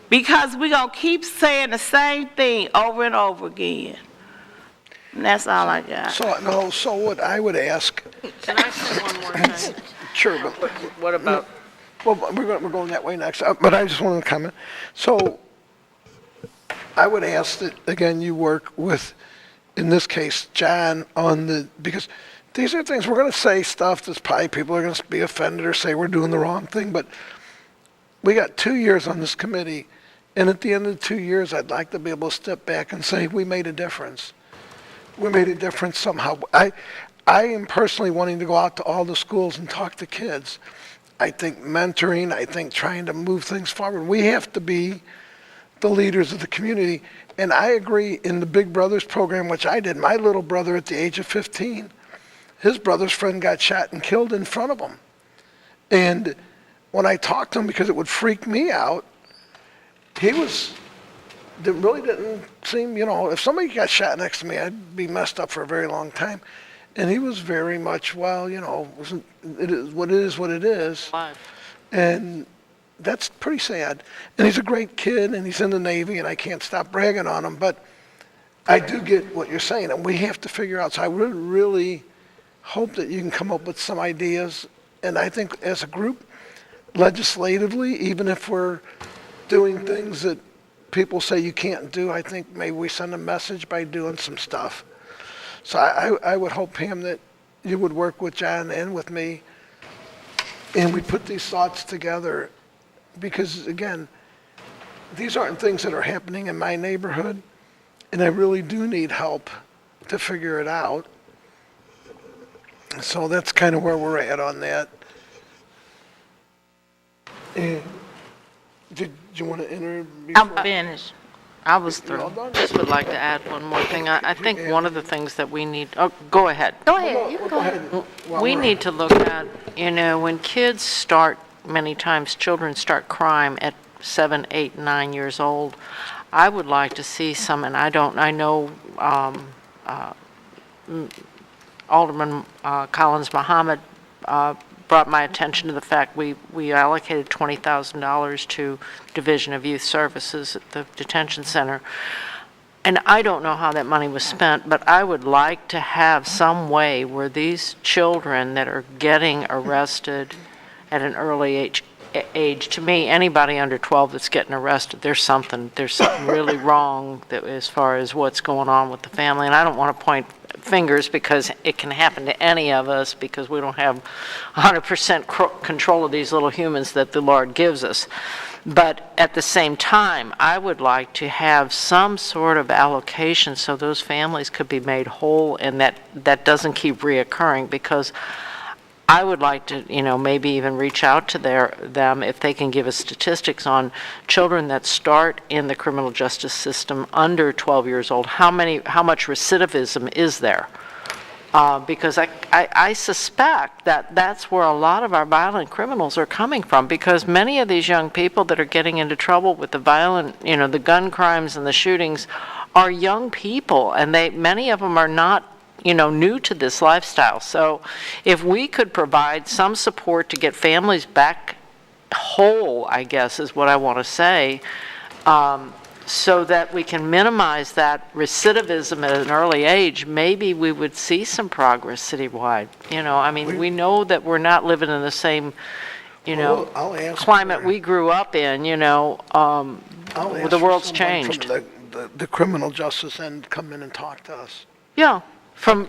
Because we're going to keep saying the same thing over and over again. And that's all I got. So what I would ask, Can I say one more thing? sure, but What about, well, we're going that way next, but I just wanted to comment. So I would ask that, again, you work with, in this case, John, because these are things, we're going to say stuff that's probably people are going to be offended or say we're doing the wrong thing, but we got 2 years on this committee, and at the end of the 2 years, I'd like to be able to step back and say, we made a difference. We made a difference somehow. I am personally wanting to go out to all the schools and talk to kids. I think mentoring, I think trying to move things forward. We have to be the leaders of the community. And I agree in the Big Brothers program, which I did. My little brother at the age of 15, his brother's friend got shot and killed in front of him. And when I talked to him, because it would freak me out, he really didn't seem, if somebody got shot next to me, I'd be messed up for a very long time. And he was very much, it is what it is. And that's pretty sad. And he's a great kid, and he's in the Navy, and I can't stop bragging on him. But I do get what you're saying, and we have to figure out. So I would really hope that you can come up with some ideas. And I think as a group, legislatively, even if we're doing things that people say you can't do, I think maybe we send a message by doing some stuff. So I would hope, Pam, that you would work with John and with me, and we put these thoughts together, because again, these aren't things that are happening in my neighborhood, and I really do need help to figure it out. So that's kind of where we're at on that. And did you want to enter? I'm finished. I was You're all through. done? Just would like to add one more thing. I think one of the things that we need, go ahead. Go ahead, you can go ahead. We need to look at, when kids start, many times children start crime at 7, 8, 9 years old. I would like to see some, and I know Alderman Collins Muhammad brought my attention to the fact we allocated $20,000 to Division of Youth Services at the detention center. And I don't know how that money was spent, but I would like to have some way where these children that are getting arrested at an early age, to me, anybody under 12 that's getting arrested, there's something really wrong as far as what's going on with the family. And I don't want to point fingers, because it can happen to any of us, because we don't have 100% control of these little humans that the Lord gives us. But at the same time, I would like to have some sort of allocation so those families could be made whole, and that doesn't keep reoccurring, because I would like to, maybe even reach out to them if they can give us statistics on children that start in the criminal justice system under 12 years old. How much recidivism is there? Because I suspect that's where a lot of our violent criminals are coming from, because many of these young people that are getting into trouble with the violent, the gun crimes and the shootings are young people, and many of them are not new to this lifestyle. So if we could provide some support to get families back whole, I guess is what I want to say, so that we can minimize that recidivism at an early age, maybe we would see some progress citywide. We know that we're not living in the same, I'll ask climate for- we grew up in, I'll ask the for world's someone changed. from the criminal justice end come in and talk to us. Yeah, from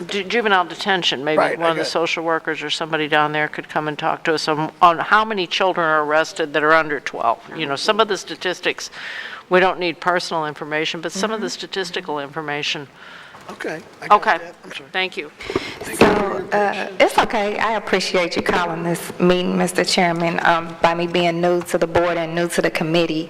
juvenile detention, maybe Right, one of the social workers or somebody down there could come and talk to us on how many children are arrested that are under 12. Some of the statistics, we don't need personal information, but some of the statistical information. Okay. I got Okay, that. I'm sorry. thank you. So, it's okay. I appreciate you calling this meeting, Mr. Chairman. By me being new to the board and new to the committee,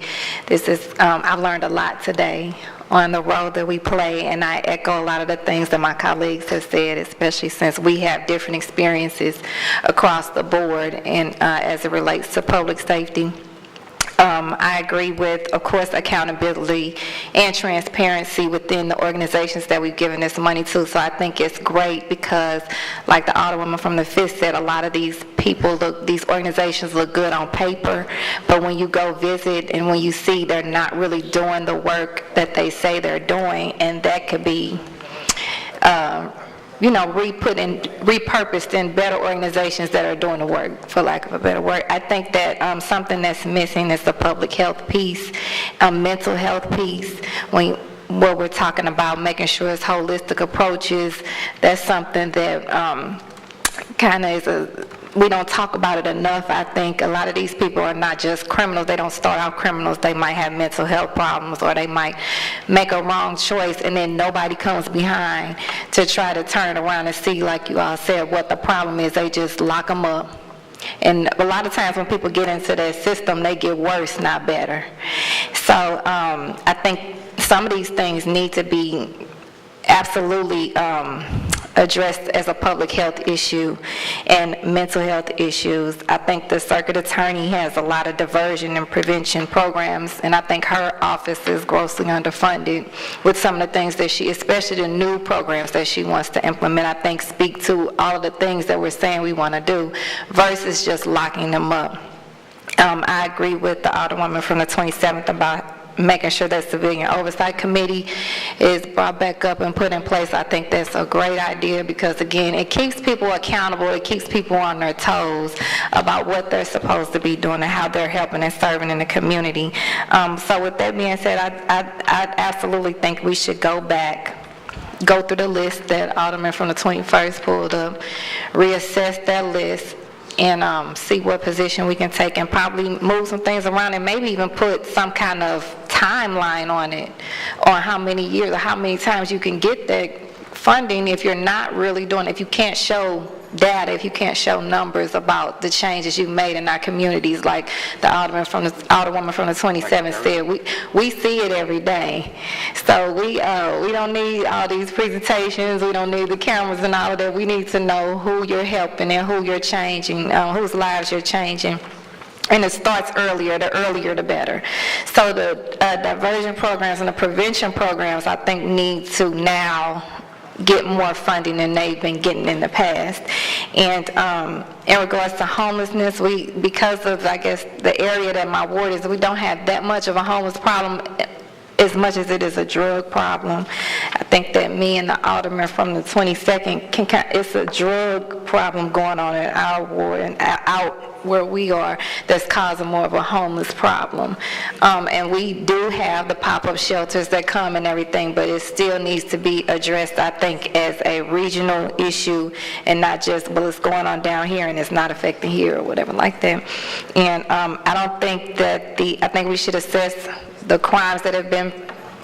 I've learned a lot today on the role that we play, and I echo a lot of the things that my colleagues have said, especially since we have different experiences across the board and as it relates to public safety. I agree with, of course, accountability and transparency within the organizations that we've given this money to. So I think it's great because, like the Alderwoman from the 5th said, a lot of these these organizations look good on paper, but when you go visit and when you see they're not really doing the work that they say they're doing, and that could be repurposed in better organizations that are doing the work, for lack of a better word. I think that something that's missing is the public health piece, mental health piece. What we're talking about, making sure it's holistic approaches, that's something that kind of we don't talk about it enough. I think a lot of these people are not just criminals. They don't start out criminals. They might have mental health problems, or they might make a wrong choice, and then nobody comes behind to try to turn it around and see, like you all said, what the problem is. They just lock them up. And a lot of times when people get into that system, they get worse, not better. So I think some of these things need to be absolutely addressed as a public health issue and mental health issues. I think the circuit attorney has a lot of diversion and prevention programs, and I think her office is grossly underfunded with some of the things that she, especially the new programs that she wants to implement, I think speak to all of the things that we're saying we want to do versus just locking them up. I agree with the Alderwoman from the 27th about making sure that Civilian Oversight Committee is brought back up and put in place. I think that's a great idea because, again, it keeps people accountable. It keeps people on their toes about what they're supposed to be doing and how they're helping and serving in the community. So with that being said, I absolutely think we should go through the list that Alderman from the 21st pulled up, reassess that list, and see what position we can take and probably move some things around and maybe even put some kind of timeline on it, on how many years or how many times you can get that funding if you're not really doing, if you can't show data, if you can't show numbers about the changes you've made in our communities, like the Alderwoman from the 27th said, we see it every day. So we don't need all these presentations, we don't need the cameras and all of that. We need to know who you're helping and who you're changing, whose lives you're changing. And it starts earlier, the earlier the better. So the diversion programs and the prevention programs, I think, need to now get more funding than they've been getting in the past. And in regards to homelessness, because of, I guess, the area that my ward is, we don't have that much of a homeless problem as much as it is a drug problem. I think that me and the Alderman from the 22nd, it's a drug problem going on in our ward and out where we are that's causing more of a homeless problem. And we do have the pop-up shelters that come and everything, but it still needs to be addressed, I think, as a regional issue and not just, well, it's going on down here and it's not affecting here or whatever like that. And I don't think that I think we should assess the crimes that have been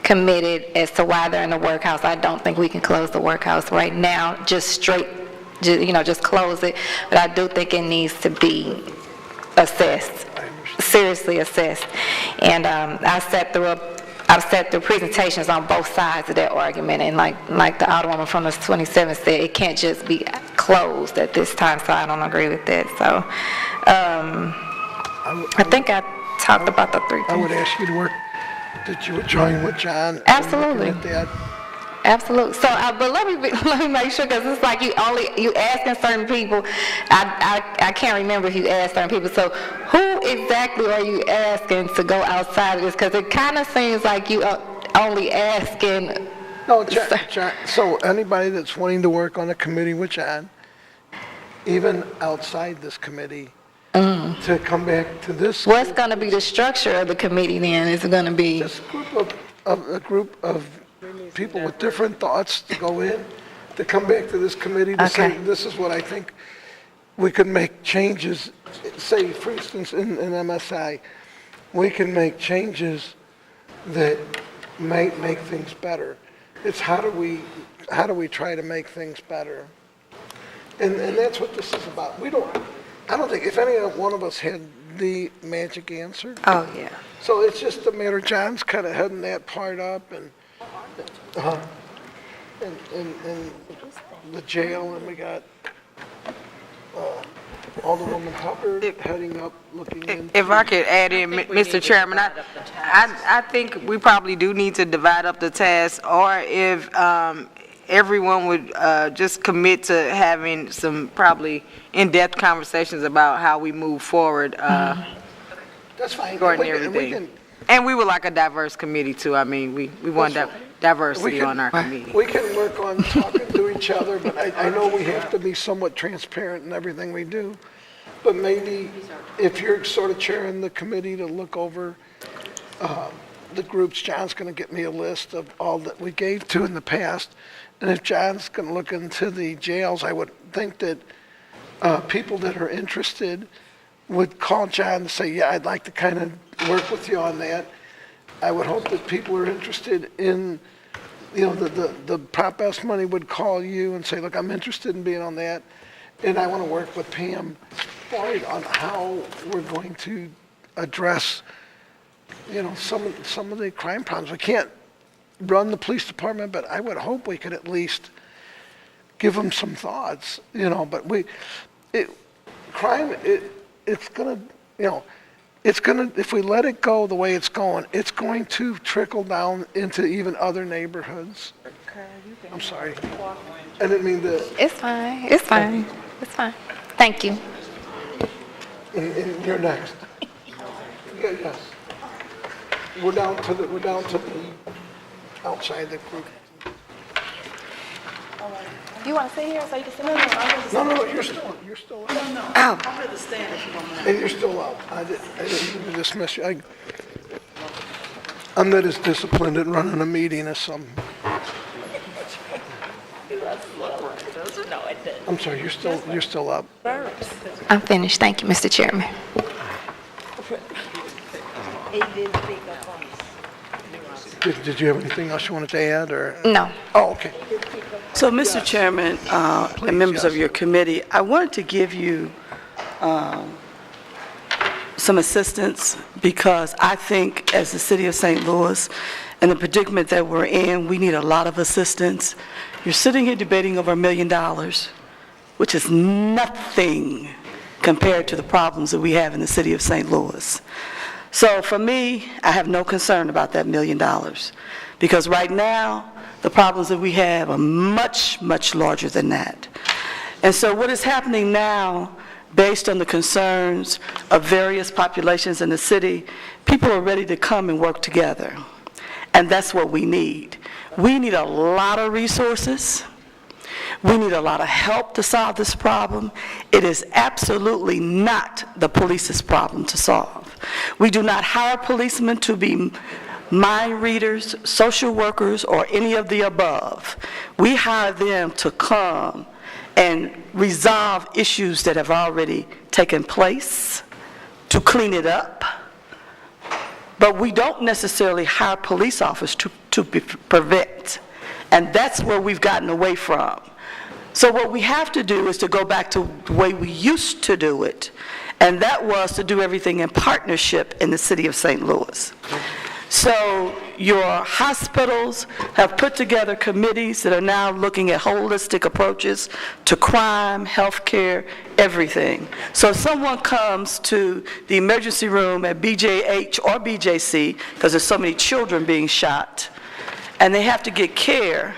committed as to why they're in the workhouse. I don't think we can close the workhouse right now, just close it. But I do think it needs to be assessed, seriously assessed. And I've sat through presentations on both sides of that argument, and like the Alderwoman from the 27th said, it can't just be closed at this time, so I don't agree with that. So I think I talked about the three things. I would ask you to work, that you would join with John. Absolutely. At that. Absolutely. So, but let me make sure, because it's like you asking certain people. I can't remember if you asked certain people. So, who exactly are you asking to go outside of this? Because it kind of seems like you are only asking. No, John, so anybody that's wanting to work on a committee with John, even outside this committee, to come back to this. What's going to be the structure of the committee then? Is it going to be This group of people with different thoughts to go in, to come back to this committee to say, Okay. this is what I think we could make changes. Say, for instance, in MSI, we can make changes that might make things better. It's how do we try to make things better? And that's what this is about. I don't think if any one of us had the magic answer. Oh, yeah. So it's just a matter, John's kind of heading that part up, and the jail, and we got Alderwoman Hubbard heading up, looking into. If I could add in, Mr. Chairman, I think we probably do need to divide up the tasks, or if everyone would just commit to having some probably in-depth conversations about how we move forward. That's fine. Regarding everything. And we would like a diverse committee too. I mean, we want diversity on our committee. We can work on talking to each other, but I know we have to be somewhat transparent in everything we do. But maybe if you're sort of chairing the committee to look over the groups, John's going to get me a list of all that we gave to in the past. And if John's going to look into the jails, I would think that people that are interested would call John and say, yeah, I'd like to kind of work with you on that. I would hope that people are interested in, the Prop S money would call you and say, look, I'm interested in being on that. And I want to work with Pam Floyd on how we're going to address, some of the crime problems. We can't run the police department, but I would hope we could at least give them some thoughts, but crime, it's gonna, it's gonna, if we let it go the way it's going to trickle down into even other neighborhoods. I'm sorry. I didn't mean to. It's fine, it's fine, it's fine. Thank you. And you're next. Yes. We're down to the outside the group. You want to sit here so you can sit? No, you're still up. Oh. And you're still up. I didn't mean to dismiss you. I'm not as disciplined at running a meeting as some. I'm sorry, you're still up. I'm finished. Thank you, Mr. Chairman. Did you have anything else you wanted to add, or? No. Oh, okay. So, Mr. Chairman, and members of yes. your committee, I wanted to give you some assistance because I think as the city of St. Louis and the predicament that we're in, we need a lot of assistance. You're sitting here debating over $1 million, which is nothing compared to the problems that we have in the city of St. Louis. So for me, I have no concern about that $1 million because right now, the problems that we have are much, much larger than that. And so what is happening now, based on the concerns of various populations in the city, people are ready to come and work together. And that's what we need. We need a lot of resources. We need a lot of help to solve this problem. It is absolutely not the police's problem to solve. We do not hire policemen to be mind readers, social workers, or any of the above. We hire them to come and resolve issues that have already taken place, to clean it up. But we don't necessarily hire police officers to prevent. And that's where we've gotten away from. So what we have to do is to go back to the way we used to do it, and that was to do everything in partnership in the city of St. Louis. So your hospitals have put together committees that are now looking at holistic approaches to crime, healthcare, everything. So if someone comes to the emergency room at BJH or BJC, because there's so many children being shot, and they have to get care,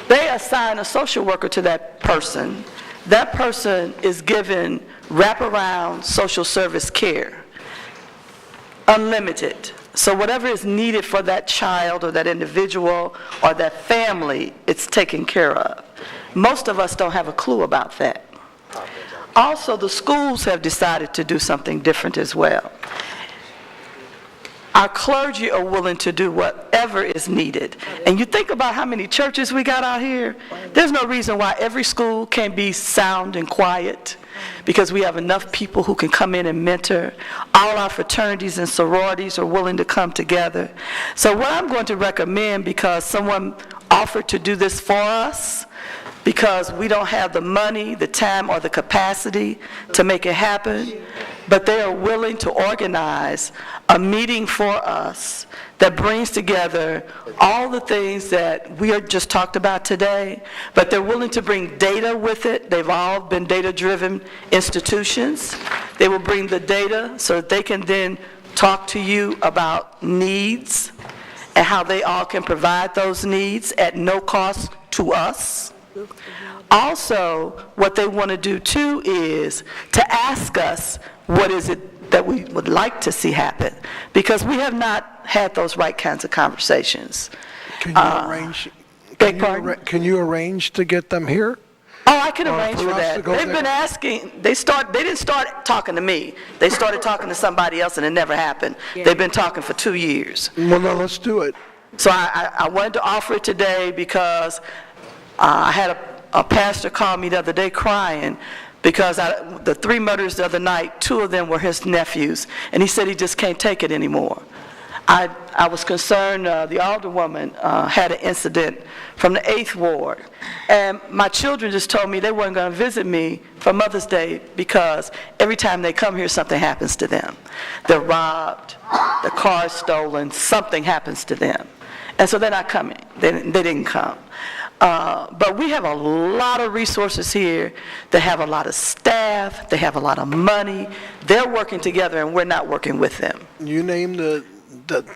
they assign a social worker to that person. That person is given wraparound social service care, unlimited. So whatever is needed for that child or that individual or that family, it's taken care of. Most of us don't have a clue about that. Also, the schools have decided to do something different as well. Our clergy are willing to do whatever is needed. And you think about how many churches we got out here, there's no reason why every school can't be sound and quiet, because we have enough people who can come in and mentor. All our fraternities and sororities are willing to come together. So what I'm going to recommend, because someone offered to do this for us, because we don't have the money, the time, or the capacity to make it happen, but they are willing to organize a meeting for us that brings together all the things that we are just talked about today, but they're willing to bring data with it. They've all been data-driven institutions. They will bring the data so that they can then talk to you about needs and how they all can provide those needs at no cost to us. Also, what they want to do too is to ask us what is it that we would like to see happen, because we have not had those right kinds of conversations. Can you arrange? Can you arrange to get them here? Oh, I can arrange for for us that. to go They've there? been asking, they didn't start talking to me. They started talking to somebody else and it never happened. They've been talking for 2 years. Well, no, let's do it. So I wanted to offer it today because I had a pastor call me the other day crying because the 3 murders the other night, 2 of them were his nephews, and he said he just can't take it anymore. I was concerned, the alderwoman had an incident from the 8th Ward, and my children just told me they weren't going to visit me for Mother's Day because every time they come here, something happens to them. They're robbed, the car's stolen, something happens to them. And so they're not coming. They didn't come. But we have a lot of resources here. They have a lot of staff, they have a lot of money. They're working together, and we're not working with them. You name the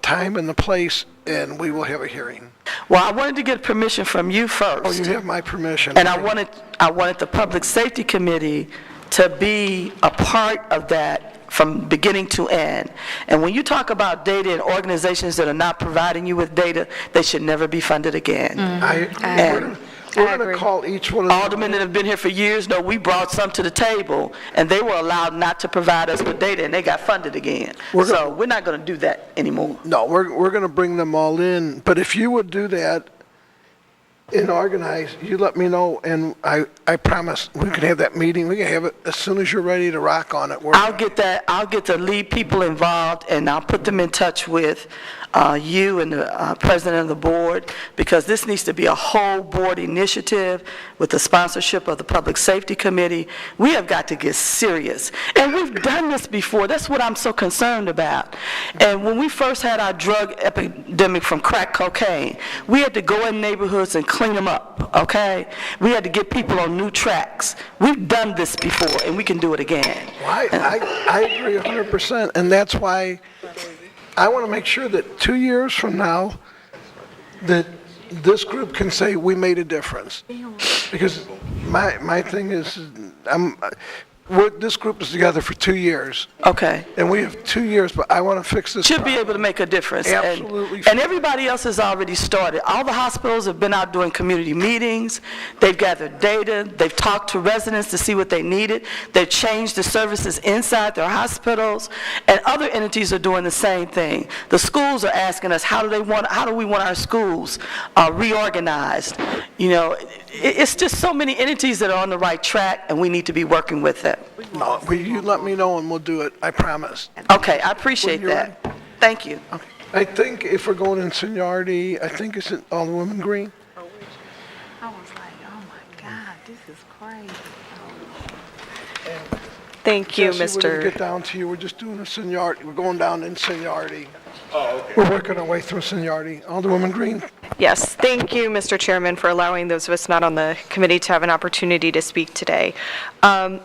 time and the place, and we will have a hearing. Well, I wanted to get permission from you first. Oh, you have my permission. And I wanted the Public Safety Committee to be a part of that from beginning to end. And when you talk about data and organizations that are not providing you with data, they should never be funded again. We're going to call each one of them. Aldermen that have been here for years know we brought some to the table, and they were allowed not to provide us with data, and they got funded again. So we're not going to do that anymore. No, we're going to bring them all in, but if you would do that and organize, you let me know, and I promise we can have that meeting. We can have it as soon as you're ready to rock on it. I'll get the lead people involved, and I'll put them in touch with you and the president of the board, because this needs to be a whole board initiative with the sponsorship of the Public Safety Committee. We have got to get serious. And we've done this before. That's what I'm so concerned about. And when we first had our drug epidemic from crack cocaine, we had to go in neighborhoods and clean them up, okay? We had to get people on new tracks. We've done this before, and we can do it again. Well, I agree 100%, and that's why I want to make sure that 2 years from now, that this group can say we made a difference. Because my thing is, this group is together for 2 years. Okay. And we have 2 years, but I want to fix this Should problem. be able to make a difference. Absolutely. And everybody else has already started. All the hospitals have been out doing community meetings. They've gathered data. They've talked to residents to see what they needed. They've changed the services inside their hospitals. And other entities are doing the same thing. The schools are asking us, how do we want our schools reorganized? You know, it's just so many entities that are on the right track, and we need to be working with them. No, you let me know and we'll do it, I promise. Okay, I appreciate that. Thank you. I think if we're going in seniority, I think it's Alderwoman Green. I was like, oh my God, this is crazy. Thank you, Jesse, we're going to Mr. get down to you, we're just doing a seniority, we're going down in seniority. Oh, okay. We're working our way through seniority. Alderwoman Green? Yes, thank you, Mr. Chairman, for allowing those of us not on the committee to have an opportunity to speak today.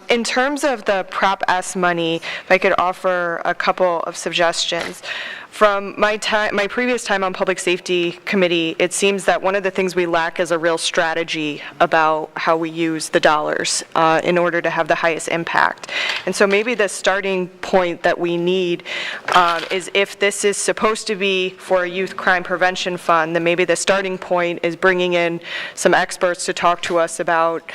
In terms of the Prop S money, if I could offer a couple of suggestions. From my previous time on Public Safety Committee, it seems that one of the things we lack is a real strategy about how we use the dollars in order to have the highest impact. And so maybe the starting point that we need is, if this is supposed to be for a youth crime prevention fund, then maybe the starting point is bringing in some experts to talk to us about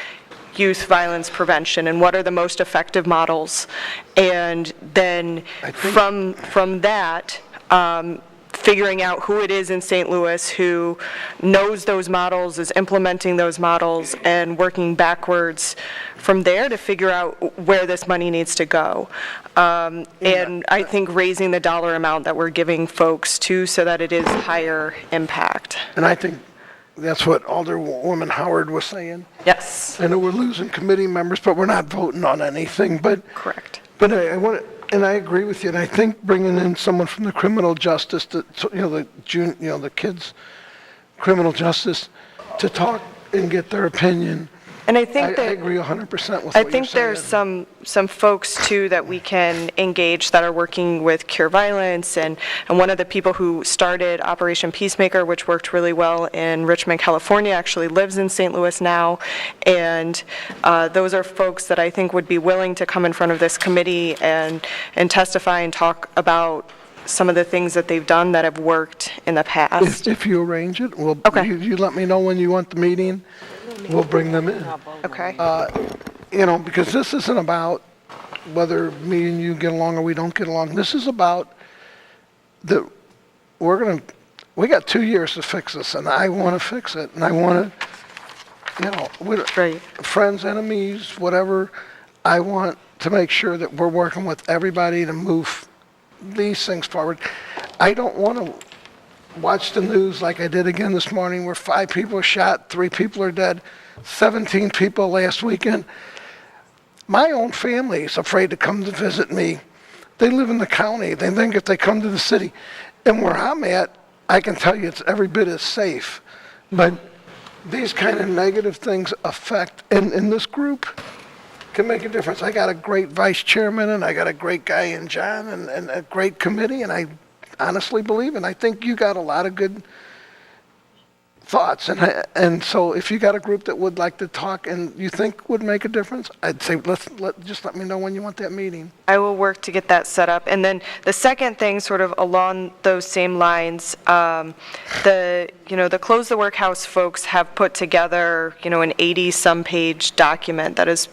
youth violence prevention and what are the most effective models. And then from that, figuring out who it is in St. Louis who knows those models, is implementing those models, and working backwards from there to figure out where this money needs to go. And I think raising the dollar amount that we're giving folks too, so that it is higher impact. And I think that's what Alderwoman Howard was saying. Yes. I know we're losing committee members, but we're not voting on anything, Correct. But I want to, and I agree with you, and I think bringing in someone from the criminal justice, the kids' criminal justice, to talk and get their opinion. And I think I agree 100% with what you're saying. I think there's some folks too that we can engage that are working with Cure Violence, and one of the people who started Operation Peacemaker, which worked really well in Richmond, California, actually lives in St. Louis now. And those are folks that I think would be willing to come in front of this committee and testify and talk about some of the things that they've done that have worked in the past. If you arrange it, Okay. you let me know when you want the meeting. We'll bring them in. Okay. Because this isn't about whether me and you get along or we don't get along. This is about we got 2 years to fix this, and I want to fix it, and I want to, Right. friends, enemies, whatever, I want to make sure that we're working with everybody to move these things forward. I don't want to watch the news like I did again this morning, where 5 people are shot, 3 people are dead, 17 people last weekend. My own family is afraid to come to visit me. They live in the county. They think if they come to the city, and where I'm at, I can tell you it's every bit as safe. But these kind of negative things affect, and this group can make a difference. I got a great vice chairman, and I got a great guy in John, and a great committee, and I honestly believe, and I think you got a lot of good thoughts, and so if you got a group that would like to talk and you think would make a difference, I'd say just let me know when you want that meeting. I will work to get that set up. And then the second thing, sort of along those same lines, the Close the Workhouse folks have put together, an 80-some page document that is,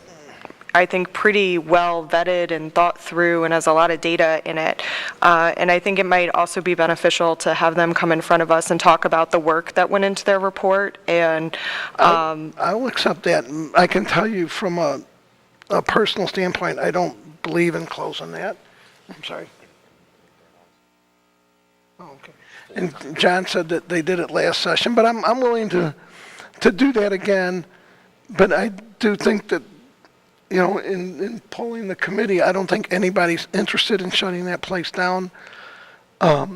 I think, pretty well vetted and thought through and has a lot of data in it. And I think it might also be beneficial to have them come in front of us and talk about the work that went into their report. And I will accept that. I can tell you from a personal standpoint, I don't believe in closing that. I'm sorry. Oh, okay. And John said that they did it last session, but I'm willing to do that again. But I do think that, in polling the committee, I don't think anybody's interested in shutting that place down. But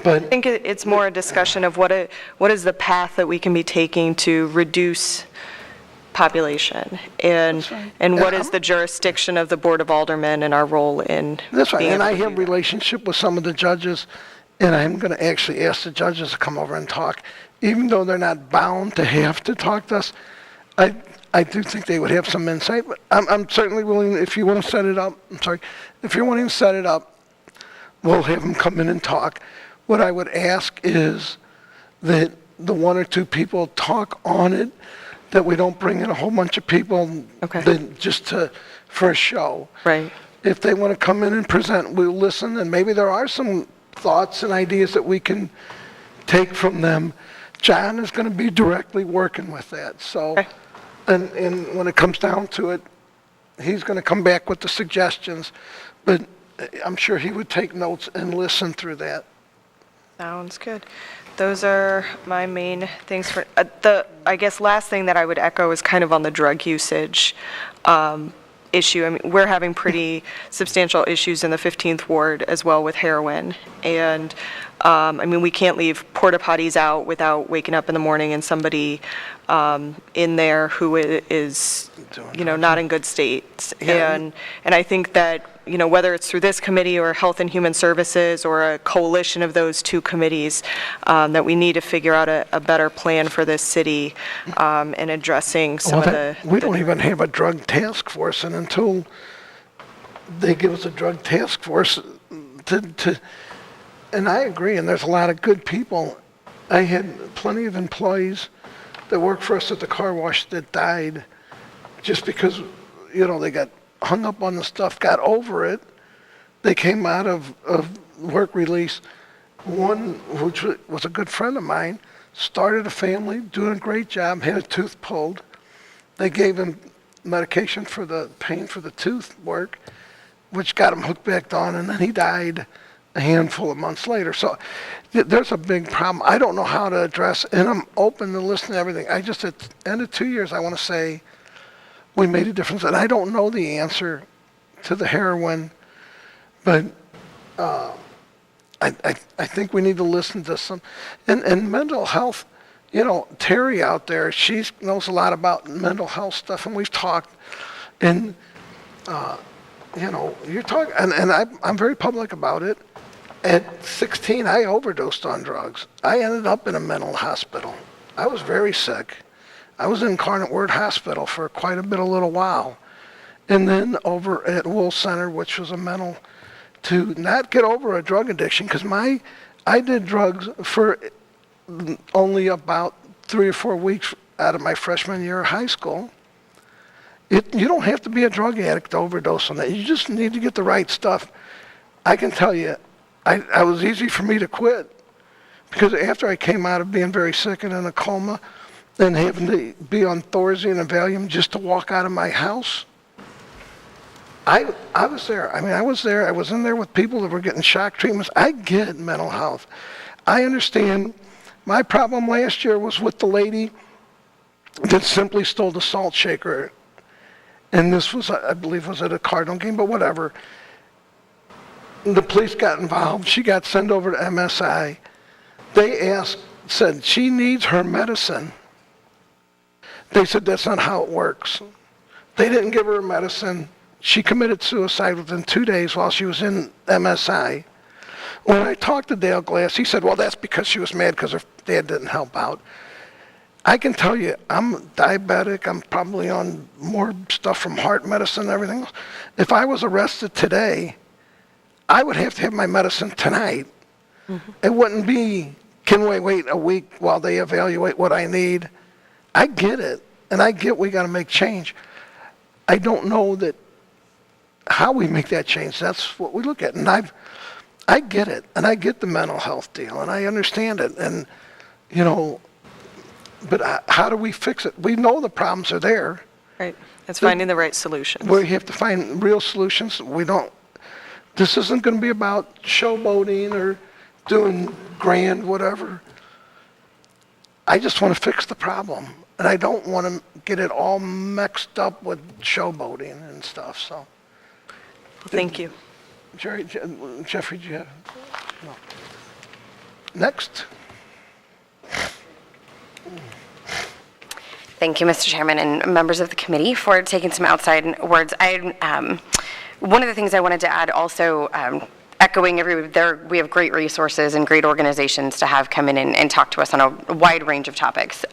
I think it's more a discussion of what is the path that we can be taking to reduce population, and what is the jurisdiction of the Board of Aldermen and our role in that's right. being And able I to do have that. relationship with some of the judges, and I'm going to actually ask the judges to come over and talk, even though they're not bound to have to talk to us. I do think they would have some insight, but I'm certainly willing, if you want to set it up, if you're wanting to set it up, we'll have them come in and talk. What I would ask is that the one or two people talk on it, that we don't bring in a whole bunch of people for a show. Right. If they want to come in and present, we'll listen, and maybe there are some thoughts and ideas that we can take from them. John is going to be directly working with that, so. Okay. And when it comes down to it, he's going to come back with the suggestions, but I'm sure he would take notes and listen through that. Sounds good. Those are my main things for, I guess last thing that I would echo is kind of on the drug usage issue. I mean, we're having pretty substantial issues in the 15th Ward as well with heroin. And, we can't leave porta potties out without waking up in the morning and somebody in there who is, not in good state. Yeah. And I think that, whether it's through this committee or Health and Human Services or a coalition of those two committees, that we need to figure out a better plan for this city in addressing some of the... We don't even have a drug task force, and until they give us a drug task force and I agree, and there's a lot of good people. I had plenty of employees that worked for us at the car wash that died just because, they got hung up on the stuff, got over it. They came out of work release. One, which was a good friend of mine, started a family, doing a great job, had a tooth pulled. They gave him medication for the pain for the tooth work, which got him hooked back on, and then he died a handful of months later. So there's a big problem. I don't know how to address, and I'm open to listen to everything. I just, at the end of 2 years, I want to say we made a difference. And I don't know the answer to the heroin, but I think we need to listen to some. And mental health, Terry out there, she knows a lot about mental health stuff, and we've talked. And, you're talking, and I'm very public about it. At 16, I overdosed on drugs. I ended up in a mental hospital. I was very sick. I was in Incarnate Word Hospital for quite a little while. And then over at Wool Center, which was a mental, to not get over a drug addiction, because I did drugs for only about 3 or 4 weeks out of my freshman year of high school. You don't have to be a drug addict to overdose on that. You just need to get the right stuff. I can tell you, it was easy for me to quit, because after I came out of being very sick and in a coma and having to be on Thorazine and Valium just to walk out of my house, I was there. I was there. I was in there with people that were getting shock treatments. I get mental health. I understand. My problem last year was with the lady that simply stole the salt shaker. And this was, I believe, was at a Cardinal game, but whatever. The police got involved. She got sent over to MSI. They said she needs her medicine. They said that's not how it works. They didn't give her a medicine. She committed suicide within 2 days while she was in MSI. When I talked to Dale Glass, he said, well, that's because she was mad because her dad didn't help out. I can tell you, I'm diabetic. I'm probably on more stuff from heart medicine and everything else. If I was arrested today, I would have to have my medicine tonight. It wouldn't be, can we wait a week while they evaluate what I need? I get it, and I get we got to make change. I don't know that how we make that change. That's what we look at, and I get it, and I get the mental health deal, and I understand it, and you know. But how do we fix it? We know the problems are there. Right. It's finding the right solutions. We have to find real solutions. This isn't going to be about showboating or doing grand whatever. I just want to fix the problem. And I don't want to get it all mixed up with showboating and stuff, so. Well, thank you. Jeffrey, do you have? No. Next. Thank you, Mr. Chairman, and members of the committee for taking some outside words. One of the things I wanted to add also, echoing we have great resources and great organizations to have come in and talk to us on a wide range of topics.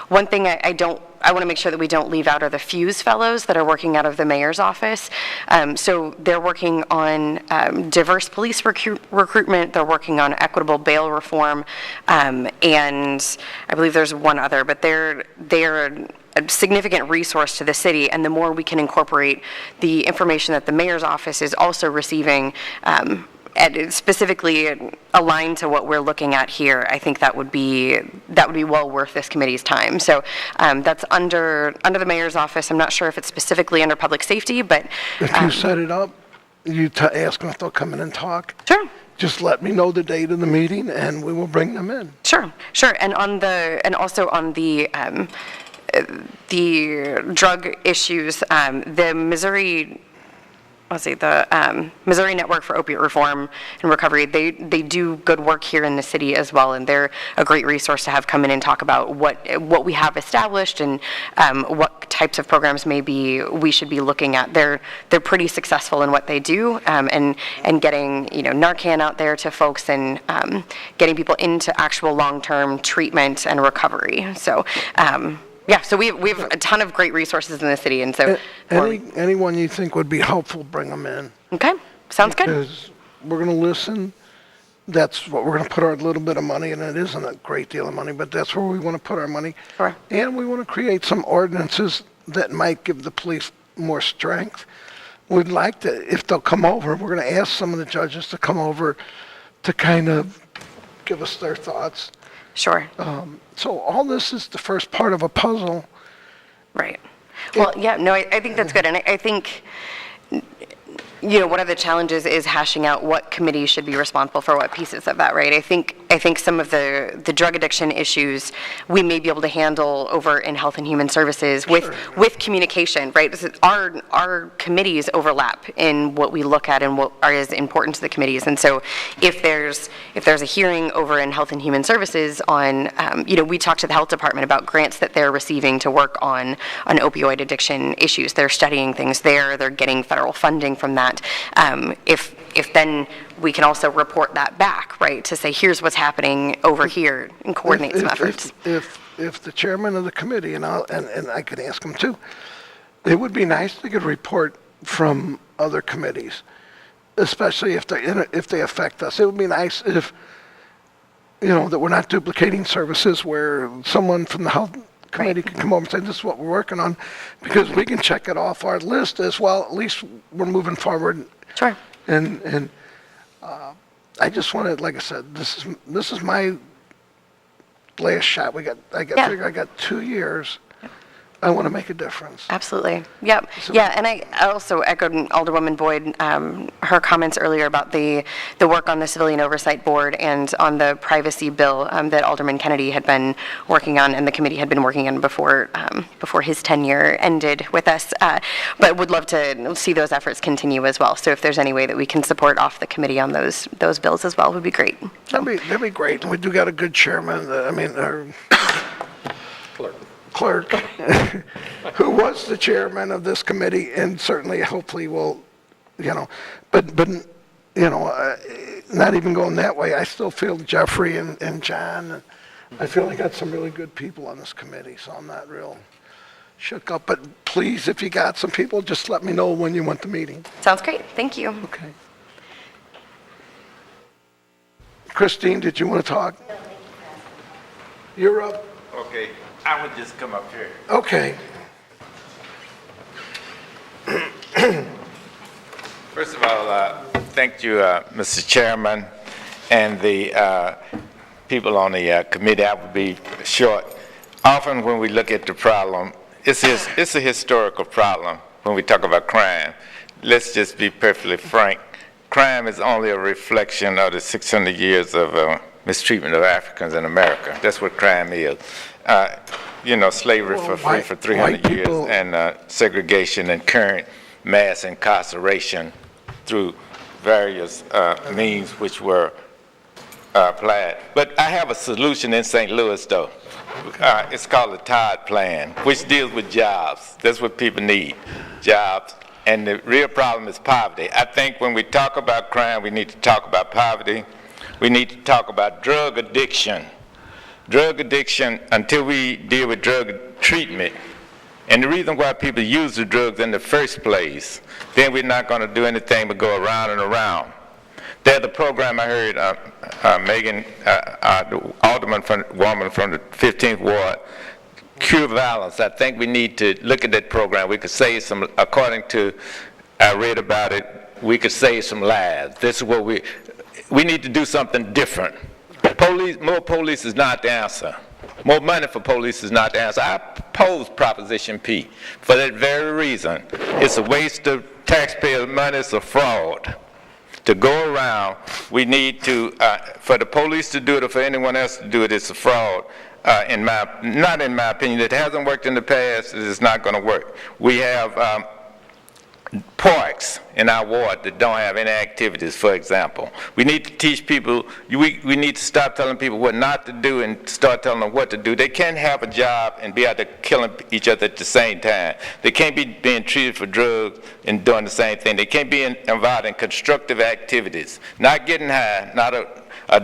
One thing I want to make sure that we don't leave out are the Fuse Fellows that are working out of the mayor's office. So they're working on diverse police recruitment, they're working on equitable bail reform, and I believe there's one other, but they're a significant resource to the city, and the more we can incorporate the information that the mayor's office is also receiving, and specifically aligned to what we're looking at here, I think that would be well worth this committee's time. So that's under the mayor's office. I'm not sure if it's specifically under public safety, but if you set it up, you ask them if they'll come in and talk. Sure. Just let me know the date of the meeting, and we will bring them in. Sure. And also on the drug issues, the Missouri Network for Opiate Reform and Recovery, they do good work here in the city as well, and they're a great resource to have come in and talk about what we have established and what types of programs maybe we should be looking at. They're pretty successful in what they do, and getting Narcan out there to folks and getting people into actual long-term treatment and recovery. So. So we have a ton of great resources in the city, and so anyone you think would be helpful, bring them in. Okay, sounds good. Because we're going to listen. That's what we're going to put our little bit of money, and it isn't a great deal of money, but that's where we want to put our money. Sure. And we want to create some ordinances that might give the police more strength. We'd like to, if they'll come over, we're going to ask some of the judges to come over to kind of give us their thoughts. Sure. So all this is the first part of a puzzle. Right. Well, I think that's good. And I think, one of the challenges is hashing out what committees should be responsible for what pieces of that, right? I think some of the drug addiction issues we may be able to handle over in Health and Human Services with communication, right? Our committees overlap in what we look at and what is important to the committees. And so if there's a hearing over in Health and Human Services on, we talked to the Health Department about grants that they're receiving to work on opioid addiction issues. They're studying things there. They're getting federal funding from that. If then we can also report that back, right, to say, here's what's happening over here and coordinate some efforts. If the chairman of the committee, and I could ask him too, it would be nice to get a report from other committees, especially if they affect us. It would be nice if, that we're not duplicating services where someone from the health committee can come over and say, this is what we're working on, because we can check it off our list as well. At least we're moving forward. Sure. And I just wanted, like I said, this is my last shot. I got 2 years. I want to make a difference. Absolutely. Yep. And I also echoed Alderwoman Boyd, her comments earlier about the work on the Civilian Oversight Board and on the privacy bill that Alderman Kennedy had been working on and the committee had been working on before his tenure ended with us. But would love to see those efforts continue as well. So if there's any way that we can support off the committee on those bills as well, would be great. So. That'd be great. We do got a good chairman. clerk, who was the chairman of this committee, and certainly, hopefully will, but, not even going that way, I still feel Jeffrey and John, I feel I got some really good people on this committee, so I'm not real shook up. But please, if you got some people, just let me know when you want the meeting. Sounds great. Thank you. Okay. Christine, did you want to talk? You're up. Okay, I would just come up here. Okay. First of all, thank you, Mr. Chairman, and the people on the committee. I will be short. Often when we look at the problem, it's a historical problem when we talk about crime. Let's just be perfectly frank. Crime is only a reflection of the 600 years of mistreatment of Africans in America. That's what crime is. Slavery for 300 years, and segregation and current mass incarceration through various means which were applied. But I have a solution in St. Louis, though. It's called the Todd Plan, which deals with jobs. That's what people need, jobs. And the real problem is poverty. I think when we talk about crime, we need to talk about poverty. We need to talk about drug addiction. Drug addiction, until we deal with drug treatment, and the reason why people use the drugs in the first place, then we're not going to do anything but go around and around. There's a program I heard Megan, the Alderman woman from the 15th Ward, Cure Violence. I think we need to look at that program. We could save some, according to, I read about it, we could save some lives. This is what we need to do something different. More police is not the answer. More money for police is not the answer. I oppose Proposition P for that very reason. It's a waste of taxpayers' money. It's a fraud. To go around, we need to, for the police to do it or for anyone else to do it, it's a fraud. Not in my opinion. It hasn't worked in the past. It is not going to work. We have parks in our ward that don't have any activities, for example. We need to teach people, we need to stop telling people what not to do and start telling them what to do. They can't have a job and be out there killing each other at the same time. They can't be being treated for drugs and doing the same thing. They can't be involved in constructive activities, not getting high, not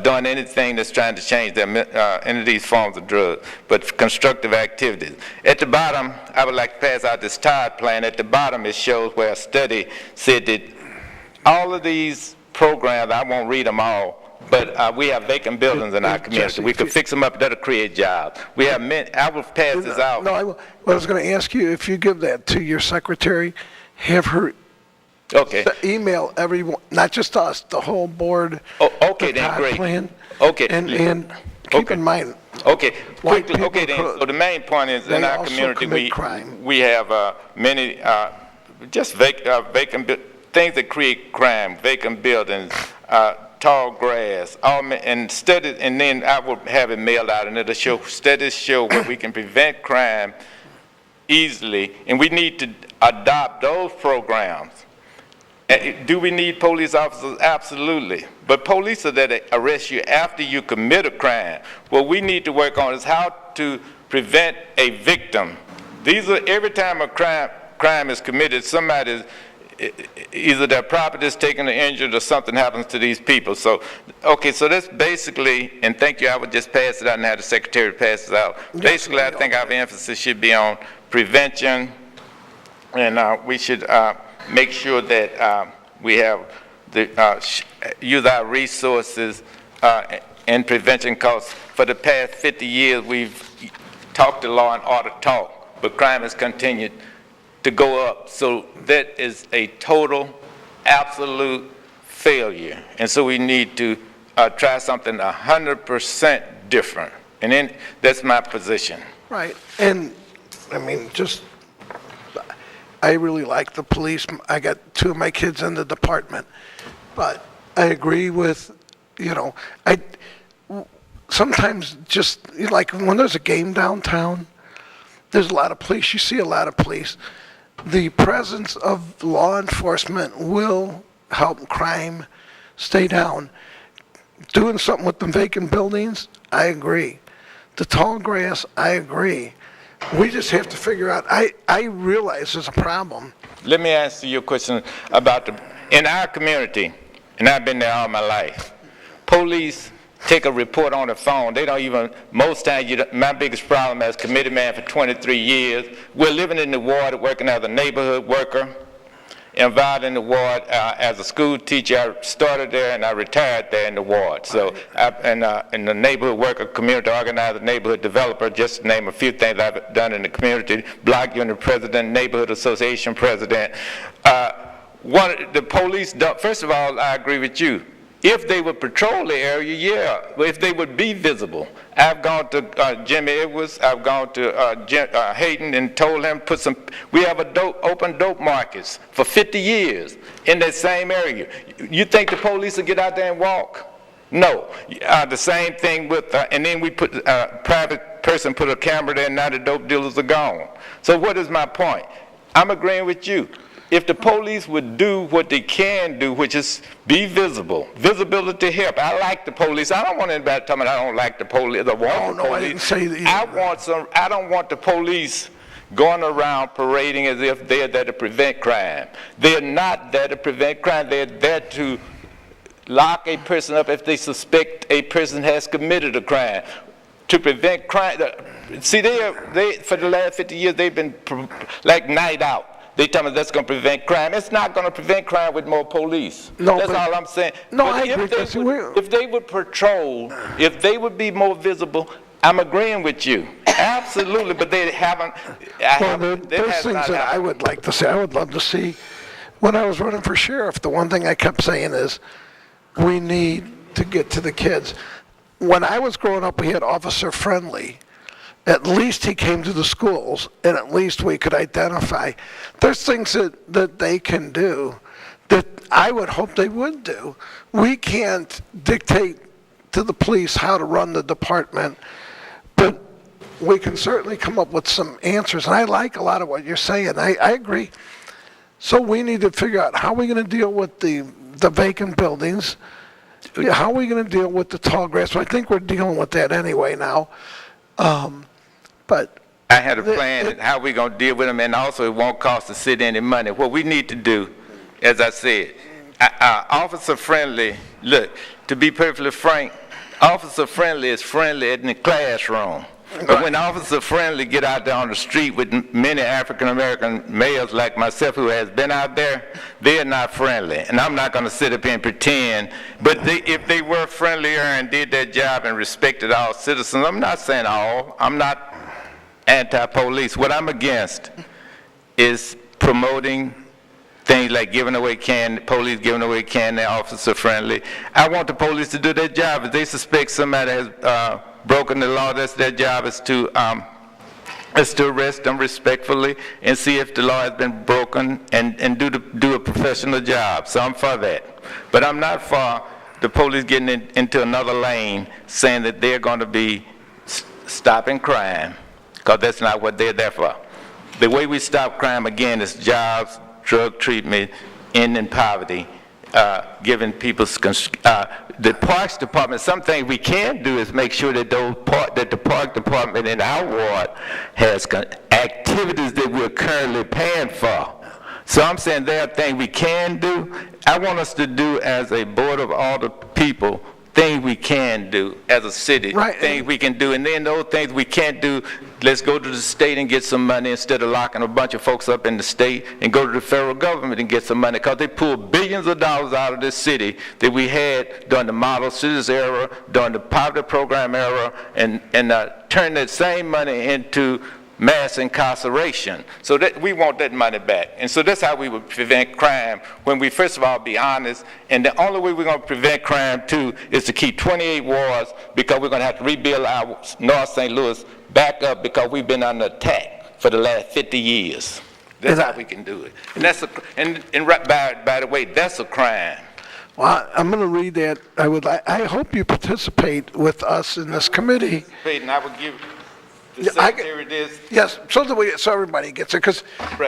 doing anything that's trying to change any of these forms of drugs, but constructive activities. At the bottom, I would like to pass out this Todd Plan. At the bottom, it shows where a study said that all of these programs, I won't read them all, but we have vacant buildings in our community. We could fix them up. That'll create jobs. We have I will pass this out. No, I was going to ask you, if you give that to your secretary, have her email everyone, not just us, the whole board. Oh, okay, then great. Plan. Okay. And keep in mind. Okay, quickly. Okay, then. So the main point is in our community, we have many just vacant things that create crime, vacant buildings, tall grass, and studies, and then I will have it mailed out, and it'll show studies show where we can prevent crime easily, and we need to adopt those programs. Do we need police officers? Absolutely. But police are there to arrest you after you commit a crime. What we need to work on is how to prevent a victim. Every time a crime is committed, somebody's, either their property is taken or injured or something happens to these people. So that's basically, and thank you, I would just pass it out and have the secretary pass it out. Basically, I think our emphasis should be on prevention, and we should make sure that we have use our resources in prevention, because for the past 50 years we've talked the law and order talk, but crime has continued to go up. So that is a total, absolute failure. And so we need to try something 100% different. And then that's my position. Right. And I mean, I really like the police. I got 2 of my kids in the department. But I agree with, sometimes just like when there's a game downtown, there's a lot of police. You see a lot of police. The presence of law enforcement will help crime stay down. Doing something with the vacant buildings, I agree. The tall grass, I agree. We just have to figure out, I realize there's a problem. Let me answer your question about in our community, and I've been there all my life, police take a report on the phone. They don't even, most times, my biggest problem as committee man for 23 years, we're living in the ward, working as a neighborhood worker, involved in the ward as a school teacher. I started there and I retired there in the ward. So, in the neighborhood worker, community organizer, neighborhood developer, just to name a few things I've done in the community, block unit president, neighborhood association president. The police, first of all, I agree with you. If they would patrol the area, yeah, but if they would be visible. I've gone to Jimmy Edwards, I've gone to Hayden and told him we have open dope markets for 50 years in that same area. You think the police will get out there and walk? No. The same thing with, and then we put, private person put a camera there and now the dope dealers are gone. So what is my point? I'm agreeing with you. If the police would do what they can do, which is be visible, visibility help. I like the police. I don't want anybody to tell me I don't like the police. I didn't say that. I don't want the police going around parading as if they're there to prevent crime. They're not there to prevent crime. They're there to lock a person up if they suspect a person has committed a crime. To prevent crime. See, they for the last 50 years, they've been like night out. They tell me that's going to prevent crime. It's not going to prevent crime with more police. No, that's all I'm saying. No, but I agree. if they would patrol, if they would be more visible, I'm agreeing with you. Absolutely, but they haven't. There's things that I would like to see. I would love to see. When I was running for sheriff, the one thing I kept saying is, we need to get to the kids. When I was growing up, we had Officer Friendly. At least he came to the schools, and at least we could identify. There's things that they can do that I would hope they would do. We can't dictate to the police how to run the department, but we can certainly come up with some answers. And I like a lot of what you're saying. I agree. So we need to figure out how we're going to deal with the vacant buildings. How are we going to deal with the tall grass? So I think we're dealing with that anyway now. But I had a plan on how we're going to deal with them, and also it won't cost the city any money. What we need to do, as I said, officer friendly, look, to be perfectly frank, officer friendly is friendly in the classroom. But when officer friendly get out there on the street with many African-American males like myself who has been out there, they're not friendly. And I'm not going to sit up here and pretend, but if they were friendlier and did their job and respected all citizens, I'm not saying all, I'm not anti-police. What I'm against is promoting things like giving away candy, police giving away candy, officer friendly. I want the police to do their job. If they suspect somebody has broken the law, that's their job, is to arrest them respectfully and see if the law has been broken and do a professional job. So I'm for that. But I'm not for the police getting into another lane saying that they're going to be stopping crime, because that's not what they're there for. The way we stop crime, again, is jobs, drug treatment, ending poverty, giving people, the Parks Department, some things we can do is make sure that that the Park Department in our ward has activities that we're currently paying for. So I'm saying there are things we can do. I want us to do as a board of all the people, things we can do as a city, things we can do. And then those things we can't do, let's go to the state and get some money instead of locking a bunch of folks up in the state, and go to the federal government and get some money, because they pulled billions of dollars out of this city that we had during the model cities era, during the poverty program era, and turned that same money into mass incarceration. So that we want that money back. And so that's how we would prevent crime, when we first of all be honest. And the only way we're going to prevent crime too is to keep 28 wards, because we're going to have to rebuild our North St. Louis back up, because we've been under attack for the last 50 years. That's how we can do it. And that's by the way, that's a crime. Well, I'm going to read that. I hope you participate with us in this committee. And I would give the secretary this. Yes, so everybody gets it,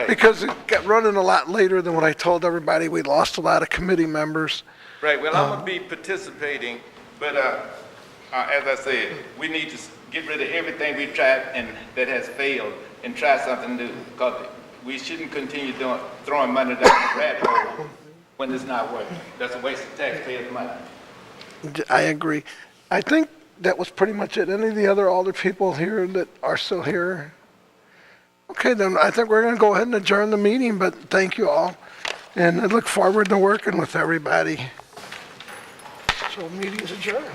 because it got running a lot later than what I told everybody. We lost a lot of committee members. Right. Well, I'm going to be participating, but as I said, we need to get rid of everything we tried and that has failed and try something new, because we shouldn't continue throwing money down the rat hole when it's not working. That's a waste of taxpayers' money. I agree. I think that was pretty much it. Any of the other alder people here that are still here? Okay, then I think we're going to go ahead and adjourn the meeting, but thank you all. And I look forward to working with everybody. So meeting's adjourned.